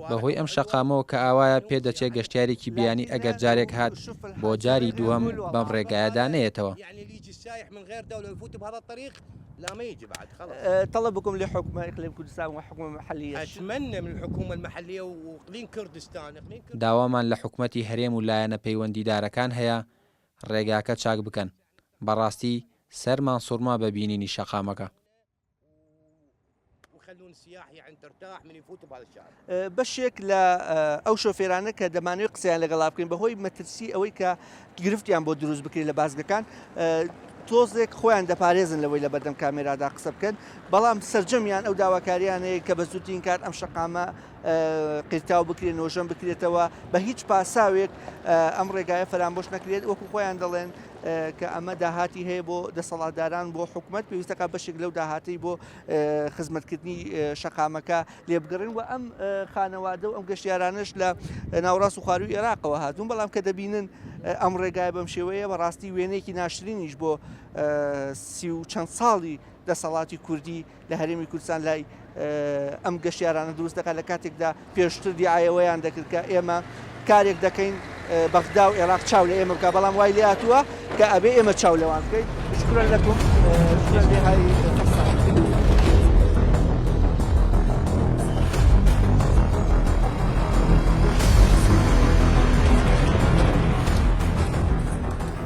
بەهۆی ئەم شەقامەوە کە ئاوایە پێدەچێت گەشتیارێکی بیانی ئەگەر جارێک هات بۆ جاری دووەم بەم ڕێگایەدا نێتەوە. طلبكم لحكومة إقليم كردستان وحكومة محلية. أتمنى من الحكومة المحلية وإقليم كردستان. داوامان لە حکومەتی هەرێم و لایەنە پەیوەندیدارەکان هەیە ڕێگاکە چاک بکەن بەڕاستی سەرمان سوورما بە بینینی شەقامەکە. بەشێک لە ئەو شۆفێرانە کە دەمانوێت قسەیان لەگەڵا بکەین بەهۆی مەترسی ئەوەی کە گرفتیان بۆ دروست بکرێت لە بازگەکان تۆزێک خۆیان دەپارێزن لەوەی لە بەردەم کامێرادا قسە بکەن بەڵام سرجەمیان ئەو داواکاریانەیە کە بە زووترین کات ئەم شقامە قیرتاو بکرێت نۆژەم بکرێتەوە بە هیچ پاساوێک ئەم ڕێگایە فەرامۆش نەکرێت وەکو خۆیان دەڵێن کە ئەمە داهاتی هەیە بۆ دەسەڵاتداران بۆ حکوومەت پێویستەکە بەشێک لەو داهاتی بۆ خزمەتکردنی شەقامەکە لێبگەڕین و ئەم خانەوادە و ئەم گەشتیارانش لە ناوڕاست و خواروی عێراقەوە هاتوون بەڵام کە دەبینن ئەم ڕێگای بەم شێوەیە بەڕاستی وێنەیەکی ناشرینیش بۆ سی و چەند ساڵی دەسەڵاتی کوردی لە هەرێمی کوردستان لای ئەم گەشتیارانە دروست دەکات لە کاتێکدا پێشتر دیعایەوەیان دەکرد کە ئێمە کارێک دەکەین بەغدا و عێراق چاو لە ئێمە بکە بەڵام وای لێ هاتووە کە ئەبێ ئێمە چاو لەوان بکەین شکرا لەکم لێهای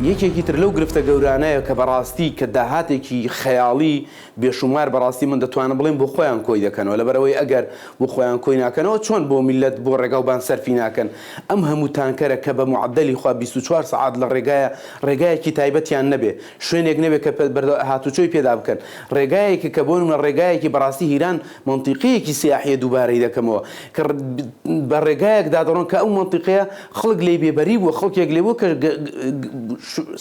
یەکێکی تر لەو گرفتە گەورانەیە کە بەڕاستی کە داهاتێکی خەیاڵی بێشومار بەڕاستی من دەتوانم بڵێم بۆ خۆیان کۆی دەکەنەوە لەبەرەوەی ئەگەر بۆ خۆیان کۆی ناکەنەوە چۆن بۆ میلەت بۆ ڕێگاوبان سەرفی ناکەن ئەم هەموو تانکەرە کە بە معدەلی خوا 24 سعات لە ڕێگایەکی تایبەتیان نەبێ شوێنێک نەبێت کە هاتوچۆی پێدا بکەن ڕێگایەکی کە بۆ ڕێگایەکی بەڕاستی هیران منتیقەیەکی سیاحیە دووبارەی دەکەمەوە کە بە ڕێگایەکدا دەڕۆن کە ئەو منتیقەیە خەڵک لێ بێبەری بووە خەڵکێک لێ بوو کە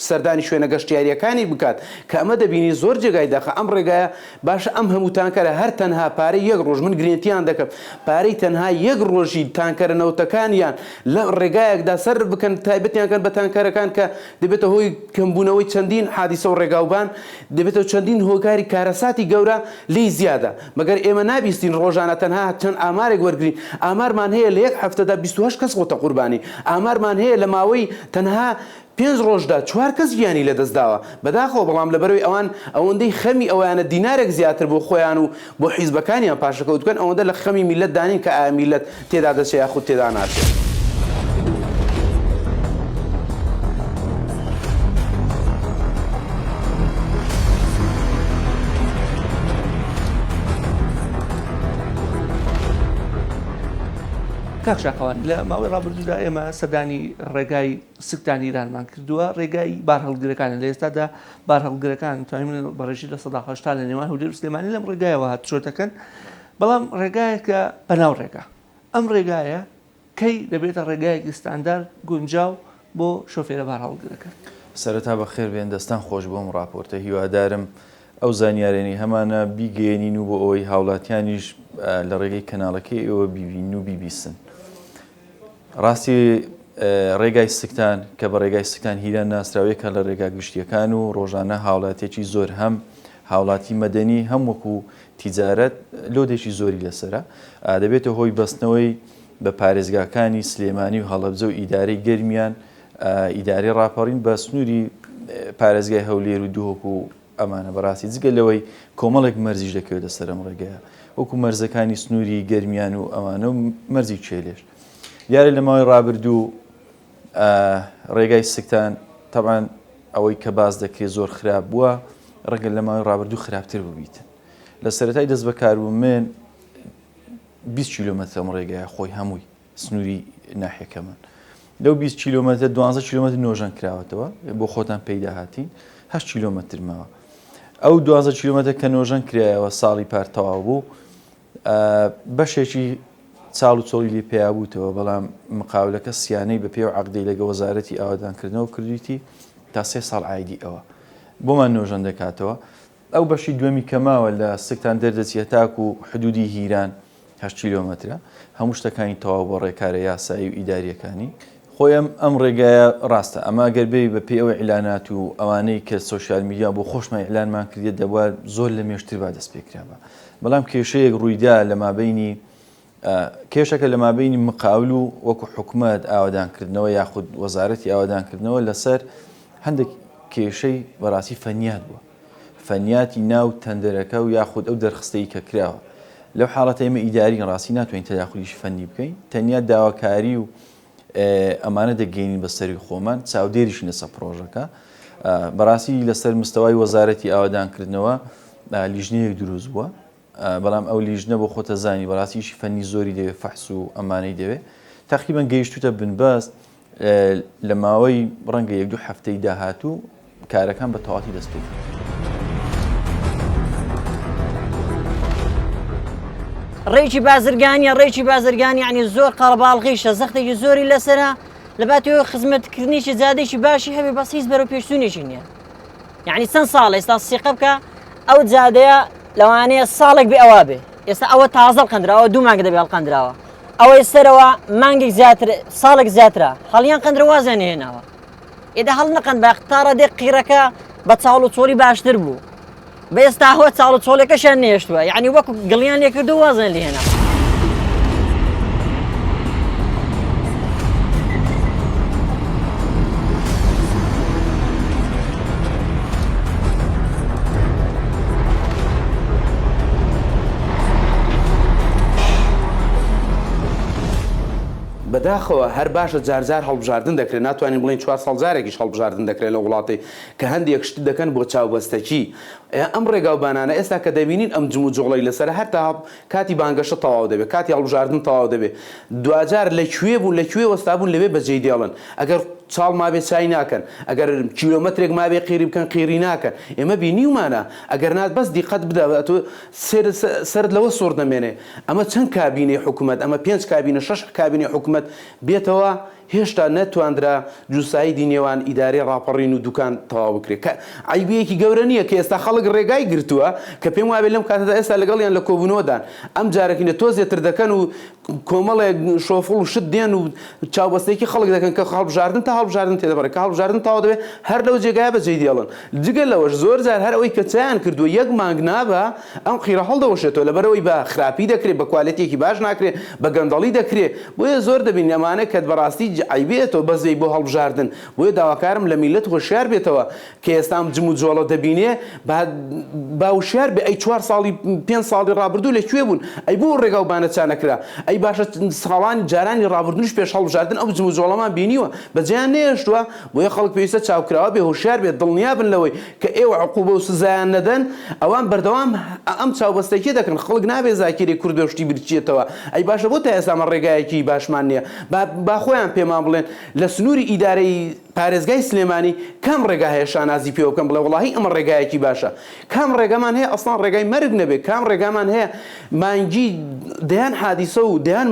سەردانی شوێنە گەشتیاریەکانی بکات کە ئەمە دەبینی زۆر جێگای داخە ئەم ڕێگایە باشە ئەم هەموو تانکەرە هەر تەنها پارەی یەک ڕۆژ من گرنتیان دەکەم پارەی تەنها یەک ڕۆژی تانکەرە نەوتەکانیان لە ڕێگایەکدا سەر بکەن تایبەتیان کەن بە تانکەرەکان کە دەبێتە هۆی کەمبوونەوەی چەندین حادیسە و ڕێگاوبان دەبێتەوە چەندین هۆکاری کارەساتی گەورە لی زیادە مەگەر ئێمە نابیستین ڕۆژانە تەنها چەند ئامارێک وەرگین ئامارمان هەیە لە یەک هەفتەدا 28 کەس خۆتە قوربانی ئامارمان هەیە لە ماوەی تەنها 5 ڕۆژدا 4 کەس گیانی لەدەستداوە بەداخەوە بەڵام لەبەرەوەی ئەوەندەی خەمی ئەویانە دینارێک زیاتر بۆ خۆیان و بۆ حیزبەکانیان پاشەکەوت بکەن ئەوەندە لە خەمی میلەت دانین کە ئایا میلەت تێدا دەچێت یاخود تێدا ناچێت. کاکشاقەوان لە ماوەی ڕابردوودا ئێمە سەردانی ڕێگای سکتانی ایرانمان کردووە ڕێگای بار هەڵگرەکان لە ئێستادا بار هەڵگرەکان توانین بەڕێژی لە 180 لە نێوان هەولێر و سلێمانی لەم ڕێگایەوە هاتوچۆتەکەن بەڵام ڕێگایەکە بەناو ڕێگا ئەم ڕێگایە کەی دەبێتە ڕێگایەکی ستاندار گونجاو بۆ شۆفێرە بار هەڵگرەکە. سەرەتا بەخێر بێن دەستان خۆش بۆم ڕاپۆرتە هیوادارم ئەو زانیارێنی هەمانە بیگەێنین و بۆ ئەوەی هاوڵاتیانیش لە ڕێگەی کەناڵەکەی ئێوە بیبین و بیبیستن. ڕاستی ڕێگای سکتان کە بە ڕێگای سکتان هیران ناسراوەیەکە لە ڕێگا گشتیەکان و ڕۆژانە هاوڵاتێکی زۆر هەم هاوڵاتی مەدەنی هەم وەکو تیجارەت لۆدێکی زۆری لەسرە دەبێتە هۆی بەستنەوەی بە پارێزگاکانی سلێمانی و هەڵەبجە و ئیدارەی گەرمیان ئیدارەی ڕاپەڕین بە سنووری پارێزگای هەولێر و دووهۆک و ئەمانە بەڕاستی جگە لەوەی کۆمەڵێک مەرزیش دەکەوێت لەسەر ئەم ڕێگەیە وەکو مەرزەکانی سنووری گەرمیان و ئەمانە و مەرزی چێلێش دیارە لە ماوەی ڕابردوو ڕێگای سکتان تەبان ئەوەی کە باز دەکرێت زۆر خراپ بووە ڕەنگە لە ماوەی ڕابردوو خراپتر ببیتن لە سەرەتای دەست بەکاربوو من 20 کیلۆمەتر ئەم ڕێگایە خۆی هەمووی سنووری ناحیەکەمان لەو 20 کیلۆمەتر 12 کیلۆمەتر نۆژەن کراوەتەوە بۆ خۆتان پەیدا هاتین 8 کیلۆمەتر ماوە ئەو 12 کیلۆمەتر کە نۆژەن کرایەوە ساڵی پارتەواو بوو بەشێکی چاڵ و چۆڵی لێ پێیا بووتەوە بەڵام مقاولەکە سیانەی بە پێ و عەقدەی لەگە وەزارەتی ئاوادانکردنەوە کردویتی تا 3 ساڵ عایدی ئەوە بۆمان نۆژەن دەکاتەوە ئەو بەشی دووەمی کەماوە لە سکتان دەردەچیە تاکو و حدودی هیران 8 کیلۆمەترە هەموو شتەکانی تەواو بۆ ڕێکارە یاسایی و ئیداریەکانی خۆیان ئەم ڕێگایە ڕاستە ئەما گەربەی بە پێی ئەوە ئیلانات و ئەوانەی کە سۆشیال میدیا بۆ خۆشمان ئیلانمان کردێت دەبوات زۆر لە مێشتر با دەست پێکرابە بەڵام کێشەیەک ڕوویدا لە مابینی کێشەکە لە مابینی مقاول و وەکو حکوومەت ئاوادانکردنەوە یاخود وەزارەتی ئاوادانکردنەوە لەسەر هەندێک کێشەی بەڕاستی فەنیات بووە فەنیاتی ناو تەندەرەکە و یاخود ئەو دەرخستەی کە کراوە لەو حاڵەتە ئێمە ئیداری ڕاستی ناتوانین تەداخلیش فەنی بکەین تەنیا داواکاری و ئەمانە دەگەینی بەسەری خۆمان چاودێریش لەسەر پرۆژەکە بەڕاستی لەسەر مستەوای وەزارەتی ئاوادانکردنەوە لیژنەیەک دروست بووە بەڵام ئەو لیژنە بۆ خۆتە زانی بەڕاستیشی فەنی زۆری دەوێت فەحس و ئەمانەی دەوێت تقریبان گەیشتوتە بنبەست لە ماوەی ڕەنگە 1-2 هەفتەی داهاتوو کارەکان بە تەواتی دەست پێ ڕێکی بازرگانی ینی زۆر قەڵباڵغیشە زەختێکی زۆری لەسرە لەباتەوە خزمەتکردنیی زیادێکی باشی هەبێ بەس هیچ بەرەو پێشتونێکی نییە یعنی چەند ساڵ ئێستا سیقە بکە ئەو جادەیە لەوانەیە ساڵێک بێ ئەوە بێ ئێستا ئەوە تازە قەندراوە 2 مانگ دەبێ هەڵقەندراوە ئەوەی سەرەوە مانگێک زیاتر ساڵێک زیاترە هەڵیان قەندرە وازیان هێناوە ئێدا هەڵ نەقەند بە قتارە دێ قیرەکە بە چاڵ و چۆڵی باشتر بوو بە ئێستا هەوە چاڵ و چۆڵەکەشیان نێشتووە یعنی وەکو گڵیان لێ کردو وازیان لێ هێنا بەداخەوە هەر باشە جارجار هەڵبژاردن دەکرێت ناتوانین بڵین 4 ساڵ جارێکیش هەڵبژاردن دەکرێت لە وڵاتی کە هەندێک شت دەکەن بۆ چاوبەستەکی ئەم ڕێگاوبانانە ئێستا کە دەبینین ئەم جم و جوڵەی لەسەر هەر تا کاتی بانگەشە تەواو دەبێت کاتی هەڵبژاردن تەواو دەبێت دوجار لەکوێ بوون لەکوێ وەستا بوون لەوێ بەجێی دێڵن ئەگەر چاڵ مابێ چای ناکەن ئەگەر کیلۆمەترێک مابێ قیری بکەن قیری ناکەن ئێمە بینیومانە ئەگەر نات بەس دیقەت بدە تۆ سرد لەوە سۆر دەمێنێ ئەمە چەند کابینەی حکوومەت ئەمە 5 کابینە 6 کابینەی حکوومەت بێتەوە هێشتا نەتواندرا جوسایی دینێوان ئیداری ڕاپەڕین و دوکان تەواو بکرێت کە عیبەیەکی گەورە نییە کە ئێستا خەڵک ڕێگای گرتووە کە پێم وابێت لەم کاتەدا ئێستا لەگەڵیان لە کۆبوونەوەدان ئەم جارەکەینە تۆزێتر دەکەن و کۆمەڵێک شۆفڵ و شت دێن و چاوبەستێکی خەڵک دەکەن کە هەڵبژاردن تا هەڵبژاردن تێدەبڕێت کە هەڵبژاردن تەواو دەبێت هەر لەو جێگایە بەجێی دێڵن جگە لەوەش زۆر جار هەر ئەوەی کە چایان کردووە 1 مانگ نابە ئەم قیرە هەڵدەوەشێتەوە لەبەرەوەی بە خراپی دەکرێت بە کوالێتێکی باش ناکرێت بە گەندەڵی دەکرێت بۆیە زۆر دەبین ئەمانە کە بەڕاستی عیبێتەوە بەزەی بۆ هەڵبژاردن بۆیە داواکارم لە میلەت هۆشیار بێتەوە کە ئێستام جم و جۆڵە دەبینێ باوشیار بێ ئەی 4 ساڵی 5 ساڵی ڕابردوو لەکوێ بوون ئەی بۆ ڕێگاوبانە چانەکرا ئەی باشە ساڵانی جارانی ڕابردنش پێش هەڵبژاردن ئەو جم و جۆڵەمان بینیوە بەجێیان نێشتووە بۆیە خەڵک پێویستە چاوکراوە بێ هۆشیار بێت دڵنیا بن لەوەی کە ئێوە عقوبە و سزایان نەدەن ئەوان بەردەوام ئەم چاوبەستەکی دەکەن خەڵک نابێ زاکیری کوردۆشتی برچێتەوە ئەی باشە بۆ تا ئێستامە ڕێگایەکی باشمان نییە با خۆیان پێمان بڵێن لە سنووری ئیدارەی پارێزگای سلێمانی کام ڕێگا هەیە شانازی پێ بکەم بڵێ وڵاهی ئەمە ڕێگایەکی باشە کام ڕێگامان هەیە ئەسڵان ڕێگای مەرگ نەبێت کام ڕێگامان هەیە مانگی دەیان حادیسە و دەیان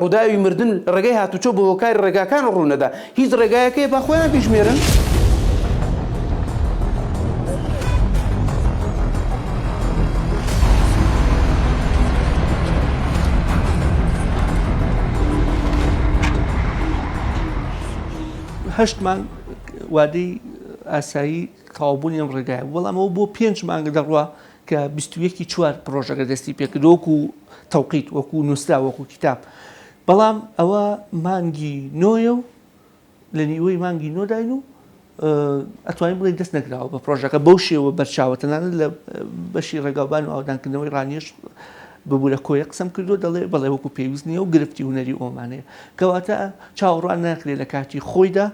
ڕووداوی مردن ڕێگای هاتوچۆ بۆ هۆکاری ڕێگاکان ڕوونەدا هیچ ڕێگایەکەی با خۆیان پیشمێرن هەشتمان وادەی ئاسایی تەواوبوونی ئەم ڕێگایە بەڵام ئەوە بۆ 5 مانگە دەڕوا کە 21/4 پرۆژەکە دەستی پێکرد وەکو تەوقیت وەکو نووسرا وەکو کتاب بەڵام ئەوە مانگی نۆیە و لە نیوەی مانگی نۆداین و ئەتوانین بڵێ دەست نەکراوە بە پرۆژەکە بەو شێوە بەرچاوە تەنانەت لە بەشی ڕێگاوبان و ئاودانکردنەوەی ڕانیش ببوورە کۆیە قسەم کردو دەڵێ بەڵێ وەکو پێویست نییە و گرفتی هوەری ئۆمانەیە کەواتە چاوەڕوان ناکرێت لە کاتی خۆیدا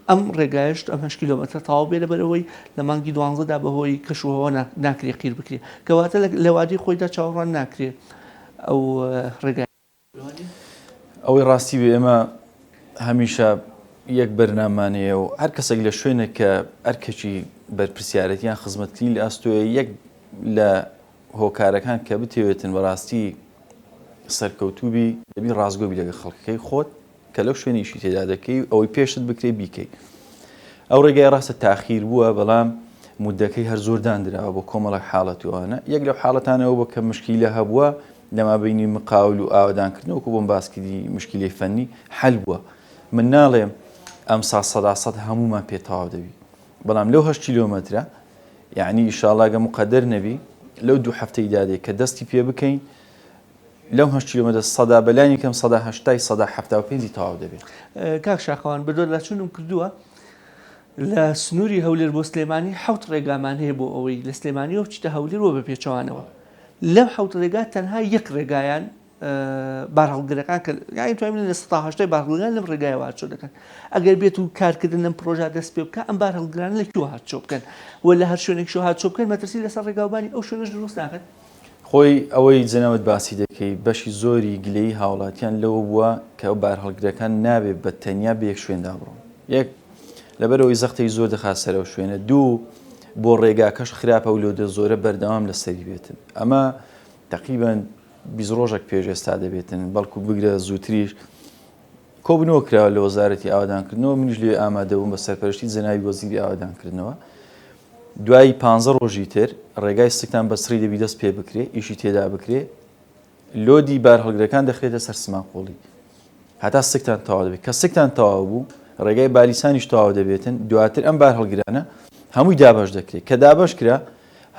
ئەم ڕێگایشت ئەم 8 کیلۆمەتر تەواو بێ لەبەرەوەی لە مانگی 12دا بەهۆی کەشوهەوە ناکرێت قیر بکرێت کەواتە لە وادی خۆیدا چاوەڕوان ناکرێت ئەو ڕێگای ئەوەی ڕاستی بێ ئێمە هەمیشە یەک بەرنامانەیە و هەر کەسێک لە شوێنێک کە ئەرکێکی بەرپرسیارەتیان خزمەتکردنی لە ئەستۆیە یەک لە هۆکارەکان کە بتێوێتن بەڕاستی سەرکەوتوبی دەبی ڕازگۆبی لەگە خەڵکەکەی خۆت کە لەو شوێنیشی تێدا دەکەی ئەوەی پێشت بکرێ بیکەی ئەو ڕێگای ڕاستە تاخیر بووە بەڵام مودەکەی هەر زۆر دانراوە بۆ کۆمەڵک حاڵەتوانە یەک لەو حاڵەتانەوە بۆ کە مشکیلە هەبووە لەمابینی مقاول و ئاوادانکردنەوەکو بۆم باسکردی مشکلی فەنی حەل بووە من ناڵێم ئەم 100% هەمومان پێتەواو دەبی بەڵام لەو 8 کیلۆمەترە یعنی ئیشاڵڵا گە مقەدەر نەبی لەو 2 هەفتەی دادێ کە دەستی پێ بکەین لەو 8 کیلۆمەتر سەدا بەلانی کەم 175 تەواو دەبێت کاک شاخەوان بەدۆر لە چونم کردووە لە سنووری هەولێر بۆ سلێمانی 7 ڕێگامان هەیە بۆ ئەوەی لە سلێمانیەوە بچیتە هەولێرەوە بە پێچەوانەوە لەم 7 ڕێگا تەنها یەک ڕێگایان بارهەڵگرەکان کە یانی توانین لە 180 بارهەڵگران لەم ڕێگایەوە هاتچۆ دەکەن ئەگەر بێت و کارکردن ئەم پرۆژە دەست پێ بکە ئەم بارهەڵگران لەکوێ هاتچۆ بکەن و لە هەر شوێنێک شۆ هاتچۆ بکەن مەترسی لەسەر ڕێگاوبانی ئەو شوێنەش دروست ناکەن خۆی ئەوەی جەنەوت باسی دەکەی بەشی زۆری گلەی هاوڵاتیان لەوە بووە کە ئەو بارهەڵگرەکان نابێت بە تەنیا بە یەک شوێندا بڕۆن یەک لەبەرەوەی زەختەی زۆر دەخاسەرەوە شوێنە دوو بۆ ڕێگاکەش خراپە و لەودە زۆرە بەردەوام لەسەری بێتن ئەمە تقریبان 20 ڕۆژێک پێش ئێستا دەبێتن بەڵکو بگرە زووتریش کۆبنەوە کراوە لە وەزارەتی ئاوادانکردنەوە منیش لێ ئامادەبووم بە سەرپەرشتی جەنابی وەزیری ئاوادانکردنەوە دوای 15 ڕۆژی تر ڕێگای سکتان بەسری دەبی دەست پێ بکرێ ئیشی تێدا بکرێ لۆدی بار هەڵگرەکان دەخرێتە سەر سماقۆڵی هەتا سکتان تەواو دەبێت کە سکتان تەواو بوو ڕێگای بالیسانیش تەواو دەبێتن دواتر ئەم بار هەڵگرانە هەمووی دابش دەکرێت کە دابش کرا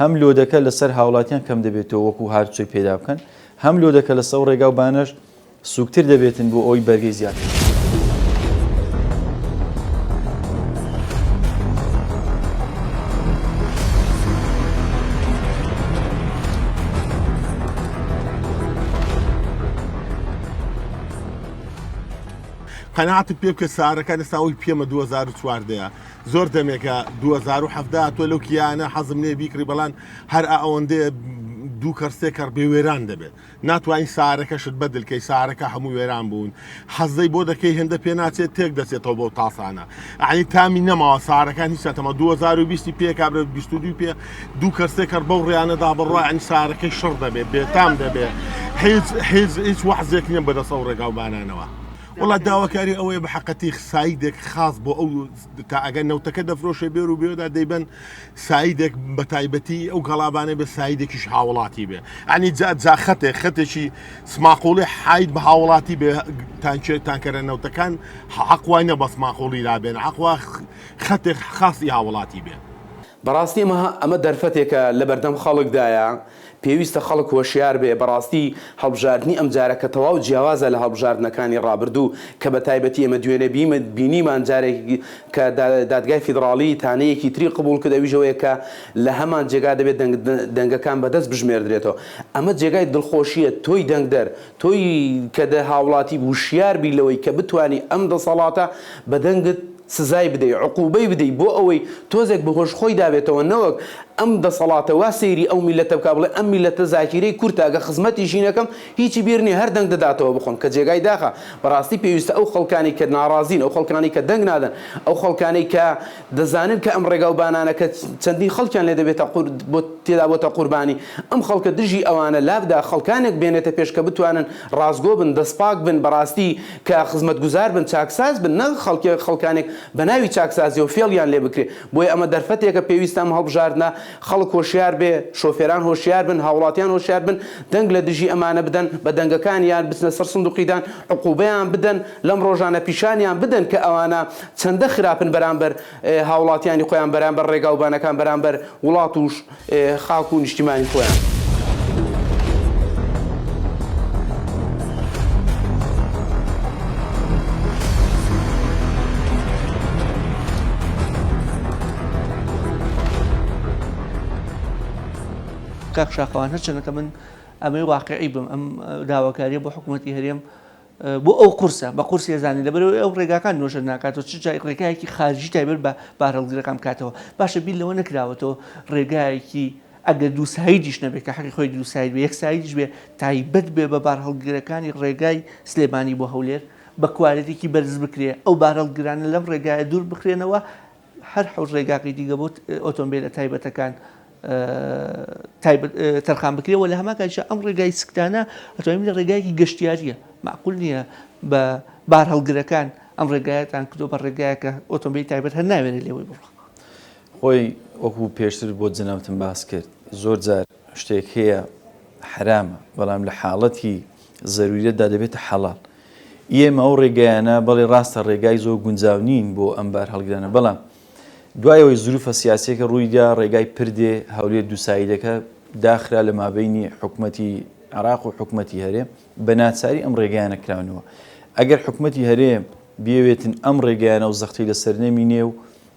هەم لۆدەکە لەسەر هاوڵاتیان کەم دەبێتەوە وەکو هاروچۆی پێدا بکەن هەم لۆدەکە لەسەر ڕێگا و بانەش سوکتر دەبێتن بۆ ئەوی بەرگەی زیاتر قەناعەتم پێ بکە سارەکان ئێستاوەی پێمە 2014 زۆر دەمێکە 2017 تۆ لەو کیانە حەزم لێ بیکڕی بەڵام هەر ئەوەندەیە دوو کەرسێ کەڕ بێ وێران دەبێت ناتوانین سارەکەشت بەدلکەی سارەکە هەموو وێران بوون حەزەی بۆ دەکەی هێندە پێ ناچێت تێک دەچێتەوە بۆ تاسانە ئەنی تامی نەماوە سارەکان هیچ تەمە 2020 پێ کابرا 22 پێ دوو کەرسێ کەڕ بەو ڕێیانەدا بڕۆ ئەنی سارەکەی شڕ دەبێت بێتام دەبێت هیچ وەحزێک نییە بەدەسە و ڕێگا و بانانەوە وڵات داواکاری ئەوەیە بە حەقەتی سایدێک خاص بۆ ئەو تا ئەگەر نەوتەکە دەفرۆشێ بێر و بێدا دەیبەن سایدێک بە تایبەتی ئەو گەڵابانە بە سایدێکیش هاوڵاتی بێ ئەنی جا خەتێکی سماقۆڵی حید بە هاوڵاتی بێ تانکەرە نەوتەکان حەقوای نە بە سماقۆڵی رابێن حەقوا خەتێک خاصی هاوڵاتی بێ بەڕاستی ئەمە دەرفەتێکە لە بەردەم خەڵکدایە پێویستە خەڵک هۆشیار بێ بەڕاستی هەڵبژاردننی ئەم جارەکە تەواو جیاوازە لە هەڵبژاردنەکانی ڕابردوو کە بە تایبەتی ئەمە دوێنێ بینیمان جارێکی کە دادگای فیدراڵی تانەیەکی تری قبول کە دەویژەوەیە کە لە هەمان جێگا دەبێت دەنگەکان بەدەست بژمێردرێتەوە ئەمە جێگای دڵخۆشیە تۆی دەنگدەر تۆی کە هاوڵاتی وشیار بی لەوەی کە بتانی ئەم دەسەڵاتە بە دەنگت سزای بدەیت عقوبەی بدەیت بۆ ئەوەی تۆزێک بەهۆش خۆی دابێتەوە نەوەک ئەم دەسەڵاتە وا سەیری ئەو میلەتە بکە بڵێ ئەم میلەتە زاکیرەی کورتە ئەگە خزمەتی ژینەکەم هیچی بیر نیە هەر دەنگ دەداتەوە بخۆن کە جێگای داخە بەڕاستی پێویستە ئەو خەڵکانی کە ناڕازین ئەو خەڵکانی کە دەنگ نادەن ئەو خەڵکانی کە دەزانن کە ئەم ڕێگا و بانانەکە چەندین خەڵکیان لێ دەبێتە بۆ تێدا بۆتە قوربانی ئەم خەڵکە دژی ئەوانە لابدا خەڵکانێک بێنێتە پێش کە بتوانن ڕازگۆ بن دەستپاک بن بەڕاستی کە خزمەتگوزار بن چاکساز بن نە خەڵکانێک بە ناوی چاکسازی و فێڵیان لێ بکرێ بۆی ئەمە دەرفەتێکە پێویستە ئەم هەڵبژاردنە خەڵک هۆشیار بێ شۆفێران هۆشیار بن هاوڵاتیان هۆشیار بن دەنگ لە دژی ئەمانە بدەن بە دەنگەکانیان بچنە سەر سندوقیدان عقوبەیان بدەن لەم ڕۆژانە پیشانیان بدەن کە ئەوانە چەندە خراپن بەرامبەر هاوڵاتیانی خۆیان بەرامبەر ڕێگا و بانەکان بەرامبەر وڵات و خاک و نیشتیمانی خۆیان. کاک شاقەوان هەرچەندەکە من ئەمەی واقعی بم ئەم داواکاریە بۆ حکوومەتی هەرێم بۆ ئەو قورسە بە قورسی ێزانی لەبەرەوەی ئەو ڕێگاکان نوۆژە ناکاتەوە چ ڕێگایەکی خارجی تایبەت بە بارهەڵگیرەکان بکاتەوە باشە بیل لەوە نەکراوەتەوە ڕێگایەکی ئەگەر دوو سایدیش نەبێت کە حەقی خۆی دوو ساید بێ یەک سایدیش بێ تایبەت بێ بە بارهەڵگیرەکانی ڕێگای سلێمانی بۆ هەولێر بە کوالەتێکی بەرز بکرێ ئەو بارهەڵگیرانە لەم ڕێگایە دوور بخرێنەوە هەر حەوت ڕێگاقی دیگە بۆ ئۆتۆمبیلە تایبەتەکان تەرخان بکرێەوە لە هەماکاتیشە ئەم ڕێگای سکتانە ئەتوانین لە ڕێگایەکی گەشتیاریە معقول نییە بە بار هەڵگرەکان ئەم ڕێگایەتان کردو بە ڕێگایەکە ئۆتۆمبیل تایبەت هەر ناوێنێت لێوەی بڕۆ خۆی وەکو پێشتر بۆ جناوتم باس کرد زۆر جار شتێک هەیە حرامە بەڵام لە حاڵەتی زەروریەتدا دەبێتە حەڵال ئێمە ئەو ڕێگایانە بەڵێ ڕاستە ڕێگای زۆر گونجاو نین بۆ ئەم بار هەڵگرانە بەڵام دوایەوەی زروفە سیاسیەکە ڕوویدا ڕێگای پردێ هەولێر دووسایدەکە داخرا لە مابینی حکوومەتی عراق و حکوومەتی هەرێم بە ناچاری ئەم ڕێگایانە کراونەوە ئەگەر حکوومەتی هەرێم بێوێتن ئەم ڕێگایانە و زەختی لە سەرنەمی نێ و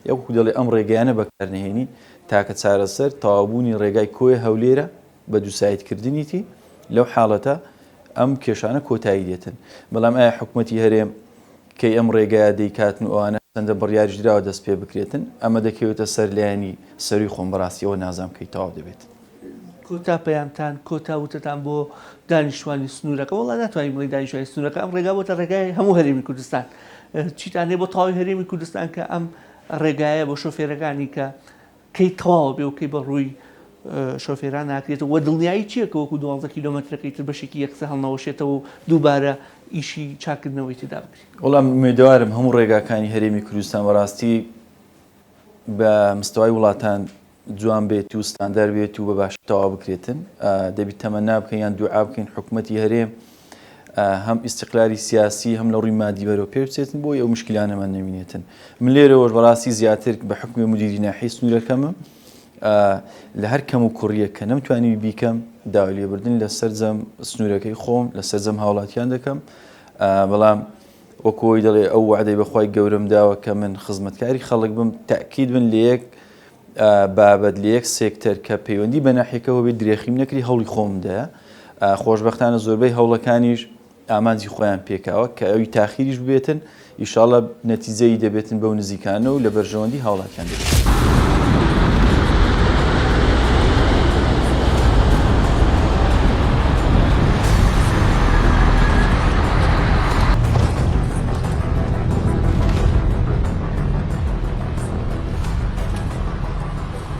یەکو دەڵێ ئەم ڕێگایانە بەکارنهێنی تاکە چارەسەر تەواوبوونی ڕێگای کۆی هەولێرە بە دووسایدکردنیتی لەو حاڵەتە ئەم کێشانە کۆتایی دێتن بەڵام ئایا حکوومەتی هەرێم کەی ئەم ڕێگایە دەیکاتن و ئەوانە چەندە بڕیاریش دراوە دەست پێ بکرێتن ئەمە دەکەوێتە سەرلایەنی سەروی خۆم بەڕاستیەوە نازام کەی تەواو دەبێت کۆتا پەیامتان کۆتا وتتان بۆ دانیشتوانی سنوورەکە وڵا ناتوانین بڵێ دانیشتوانی سنوورەکە ئەم ڕێگا بۆتە ڕێگای هەموو هەرێمی کوردستان چیتان هەیە بۆ تەواوی هەرێمی کوردستان کە ئەم ڕێگایە بۆ شۆفێرەکانی کە کەی تەواو بێ و کەی بە ڕووی شۆفێران ناکرێتەوە و دڵنیایی چییە کە وەکو 12 کیلۆمەترەکەی تر بەشێکی یەکسە هەڵنەوەشێتەوە و دووبارە ئیشی چاکردنەوەی تێدا بکرێت. وەڵام میێدوارم هەموو ڕێگاکانی هەرێمی کوردستان بەڕاستی بە مستەوای وڵاتان جوان بێت و ستاندەر بێت و بە باش تەواو بکرێتن دەبیت تەمەنا بکەین یان دوعا بکەین حکوومەتی هەرێم هەم ئیستیقلالی سیاسی هەم لە ڕووی مادی بەرەوە پێ بچێتن بۆ ئەو مشکلانەمان نەبینێتن. من لێرەوە بەڕاستی زیاتر بە حکومی مدیری ناحی سنوورەکەمم لە هەر کەم و کوڕیە کە نەمتوانی بیکەم داوای لێبوردن لە سەرجەم سنوورەکەی خۆم لە سەرجەم هاوڵاتیان دەکەم بەڵام وەکۆی دەڵێ ئەو وعدەی بەخوای گەورەم داوە کە من خزمەتکاری خەڵک بم تاکید بن لە یەک بابەت لە یەک سێکتەر کە پەیوەندی بە ناحیەکەەوە بێت درێخیم نەکری هەوڵی خۆمدایە خۆشببختانە زۆربەی هەوڵەکانیش ئامانجی خۆیان پێکاوە کە ئەوی تاخیریش ببێتن ئیشاڵە نەتیجەی دەبێتن بەو نزیکانە و لە بەرژەوەندی هاوڵاتیان دەبێت.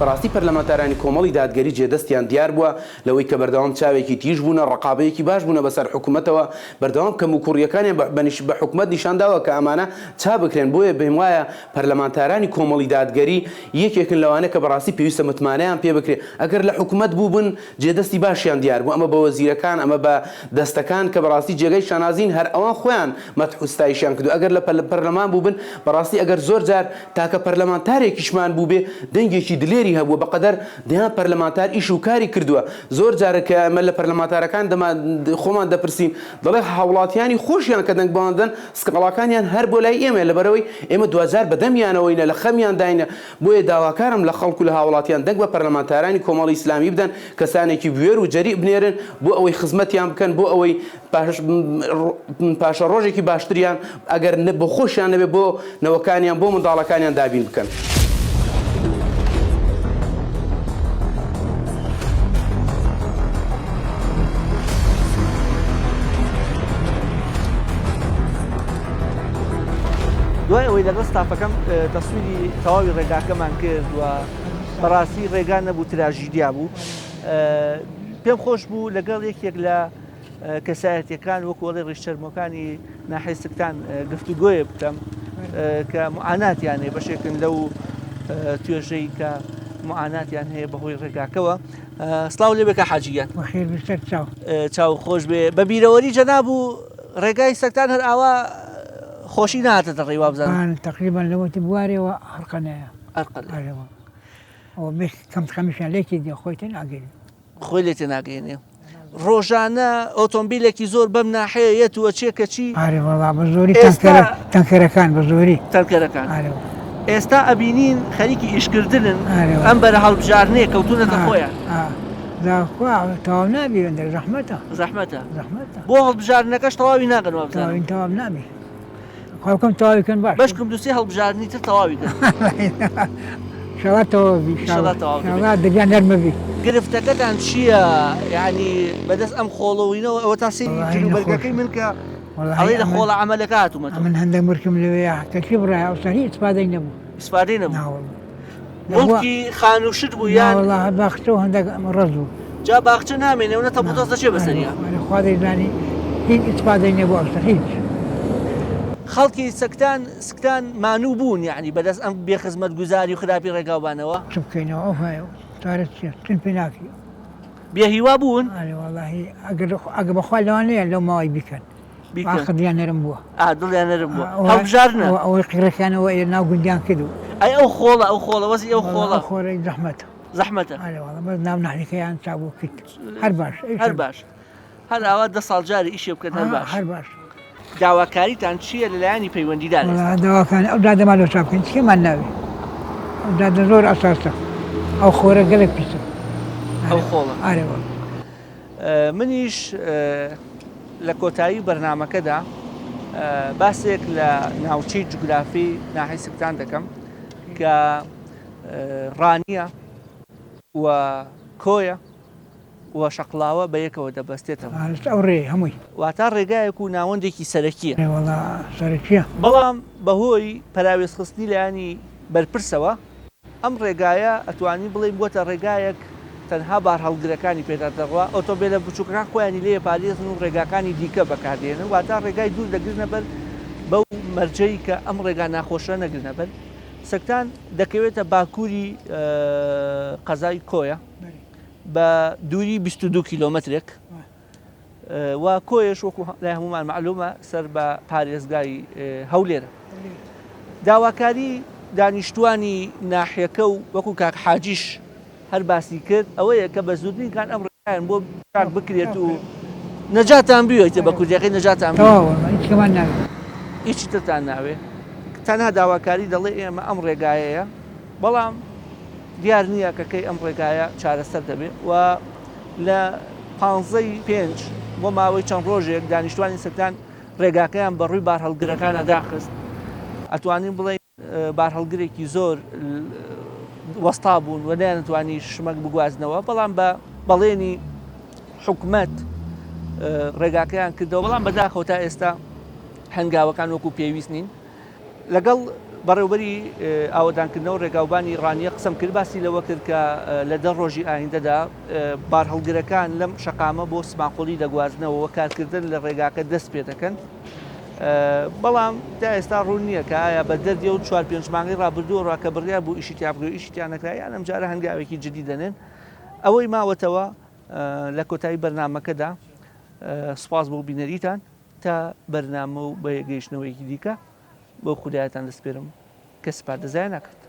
بەڕاستی پەرلەمانتارانی کۆمەڵی دادگەری جێدەستیان دیار بووە لەوەی کە بەردەوام چاوێکی تیژ بوونە ڕقابەیەکی باش بوونە بەسەر حکوومەتەوە بەردەوام کەم و کوڕیەکانیان بە حکوومەت نیشانداوە کە ئەمانە چا بکرێن بۆیە بێم وایە پەرلەمانتارانی کۆمەڵی دادگەری یەکێکن لەوانە کە بەڕاستی پێویستە متمانەیان پێ بکرێت ئەگەر لە حکوومەت بوو بن جێدەستی باشیان دیار بوو ئەمە بە وەزیرەکان ئەمە بە دەستەکان کە بەڕاستی جێگەی شانازین هەر ئەوان خۆیان مەتحوستایشیان کردو ئەگەر لە پەرلەمان بوو بن بەڕاستی ئەگەر زۆر جار تاکە پەرلەمانتارێکیشمان بوو بێ دەنگێکی دلێری هەبووە بەقەدەر دەیان پەرلەمانتار ئیش و کاری کردووە زۆر جارە کە ئەمە لە پەرلەمانتارەکان خۆمان دەپرسین دەڵێ هاوڵاتیانی خۆشیان کە دەنگ بەوەندەن سکەڵاکانیان هەر بۆ لای ئێمە لەبەرەوەی ئێمە دوجار بەدەمیانەوەینە لە خەمیان داینە بۆیە داواکارم لە خەڵکو لە هاوڵاتیان دەنگ بە پەرلەمانتارانی کۆمەڵی ئیسلامی بدەن کەسانێکی بوێر و جەری بنێرن بۆ ئەوەی خزمەتیان بکەن بۆ ئەوەی پاشە ڕۆژێکی باشتریان ئەگەر بۆ خۆشیان نەبێ بۆ نەوەکانیان بۆ منداڵەکانیان دابین بکەن. دوای ئەوەی لەگەڵ ستافەکەم تەسویری تەواوی ڕێگاکەمان کرد و بەڕاستی ڕێگان نەبوو تراژیدیا بوو پێم خۆش بوو لەگەڵ یەکێک لە کەسایەتیەکان وەکو وەڵی ڕیشتەرمەکانی ناحیە سکتان گفتوگۆیە بکەم کە معاناتیان هەیە بەشێکن لەو توێژەی کە معاناتیان هەیە بەهۆی ڕێگاکەوە. سڵاو لێ بکە حاجیان چاو خۆش بێ بە بیرەوەری جەنابوو ڕێگای سەکتان هەر ئاوا خۆشی نهاتە ڕێوا بزانم تقریبا لەوەتی بوارەوە هەرقەنەیە ئەوە کەمتخەمیشان لێکی دی خۆی تێ ناگەین خۆی لێ تێ ناگەێنێ ڕۆژانە ئۆتۆمبیلێکی زۆر بەم ناحەیە یەتووە چێکە چی وەڵا بە زۆری تەنکەرەکان بە زۆری تەنکەرەکان ئێستا ئەبینین خەریکی ئیشکردنن ئەم بەرە هەڵبژارنەیە کەوتونەتە خۆیان تەواو نابێن زەحمەتە بۆ هەڵبژارنەکەش تەواوی ناگەن تەواو نابێ خەڵکم تەواویکەن باش بەشکم دووسێ هەڵبژارنی تر تەواویکەن شەڵات دەگیان نەرمەبی گرفتەکەتان چییە یعنی بەدەست ئەم خۆڵەوەینەوە ئەوە تا سری جلوبەرگەکەی من کە ئەڵێ لە خۆڵە عەمەلەکە هاتوومەتەوە من هەندێک مرکم لەوەیە کەچی بڕای ئەوسەری ئیسپادەی نەبوو ئیسپادەی نەبوو وەڵکی خانووشت بوو یان وەڵا باخچە هەندێک ڕەز بوو جا باخچە نامێنێونە تەپۆتۆس دەچێ بەسەریە خوا دەیزانی هیچ ئیسپادەی نەبوو ئەوسەر هیچ خەڵکی سکتان مانوو بوون یعنی بەدەست ئەم بێخزمەت گوزاری و خراپی ڕێگاوبانەوە چ بکەینەوە ئەو چارە چیە چن پێ ناکەی بێهیوا بوون وەڵاهی ئەگە بەخوا لەوانەیە لەو ماوەی بیکەن ئاخدیان نەرم بووە دڵیان نەرم بووە هەڵبژارنە ئەوەی قیرەکانەوە ناو گوندیان کردو ئەی ئەو خۆڵە وەزی ئەو خۆڵە خۆرەی زەحمەتە بەس ناو ناحیەکەیان چابوو کرد هەر باش هەر ئاوا 10 ساڵ جاری ئیشێ بکەن هەر باش داواکاریتان چییە لەلایەنی پەیوەندیدار داواکان ئەو دادەمالۆ چاکەن چێمان ناوێ ئەو دادە زۆر ئەساسە ئەو خۆرە گەلێک پیسە ئەو خۆڵە منیش لە کۆتایی بەرنامەکەدا باسێک لە ناوچەی جوگرافی ناحیە سکتان دەکەم کە ڕانیە و کۆیە و شەقڵاوە بە یەکەوە دەبەستێتەوە ئەو ڕێ هەمووی واتە ڕێگایەک و ناوەندێکی سەرەکیە سەرەکیە بەڵام بەهۆی پەراوێزخستنی لایانی بەرپرسەوە ئەم ڕێگایە ئەتوانی بڵێ بووە ڕێگایەک تەنها بار هەڵگرەکانی پێدادەڕوا ئۆتۆبێلە بچووکەکان خۆیانی لێ پارێزن و ڕێگاکانی دیکە بەکاردێنن واتە ڕێگای دوور دەگرنە بەر بەو مەرجەی کە ئەم ڕێگا ناخۆشە نەگرنە بەر سەکتان دەکەوێتە باکووری قەزای کۆیە بە دووری 22 کیلۆمەترێک و کۆیش وەکو لای هەمومان معلومە سەر بە پارێزگای هەولێرە داواکاری دانیشتوانی ناحیەکە و وەکو کاک حاجیش هەر باسی کرد ئەوەیە کە بە زودنیکان ئەم ڕێگایان بۆ کار بکرێت و نەجاتان بیوێتە بە کوردیەکەی نەجاتان هیچی ترتان ناوێ تەنها داواکاری دەڵێ ئێمە ئەم ڕێگایەیە بەڵام دیار نییە کەکەی ئەم ڕێگایە چارەسەر دەبێت و لە 15 بۆ ماوەی چەند ڕۆژێک دانیشتوانی سەکتان ڕێگاکەیان بە ڕووی بار هەڵگرەکانە داخست ئەتوانین بڵێ بار هەڵگرێکی زۆر وەستا بوون و نەیانتوانی شمەک بگوازنەوە بەڵام بە بەڵێنی حکومەت ڕێگاکەیان کردەوە بەڵام بەداخەوە تا ئێستا هەنگاوەکان وەکو پێویست نین لەگەڵ بەڕێوبەری ئاوەدانکردنەوە ڕێگاوبانی ڕانیە قسەم کرد باسی لەوە کرد کە لە 10 ڕۆژی ئایندەدا بار هەڵگرەکان لەم شەقامە بۆ سمانقۆڵی دەگوازنەوە کارکردن لە ڕێگاکە دەست پێ دەکەن بەڵام تا ئێستا ڕوون نییە کە ئایا بە دەردی و 4-5 مانگی ڕابردووە ڕاکە بڕیا بوو ئیشی تیابگرێ ئیشیان نەکرا یان ئەم جارە هەنگاوێکی جدی دەنێن ئەوەی ماوەتەوە لە کۆتایی بەرنامەکەدا سوپاس بۆ بینەریتان تا بەرنامە و بە گەیشتنەوەیکی دیکە بۆ خودایەتان دەسپێرم کە سپاردەزای ناکات.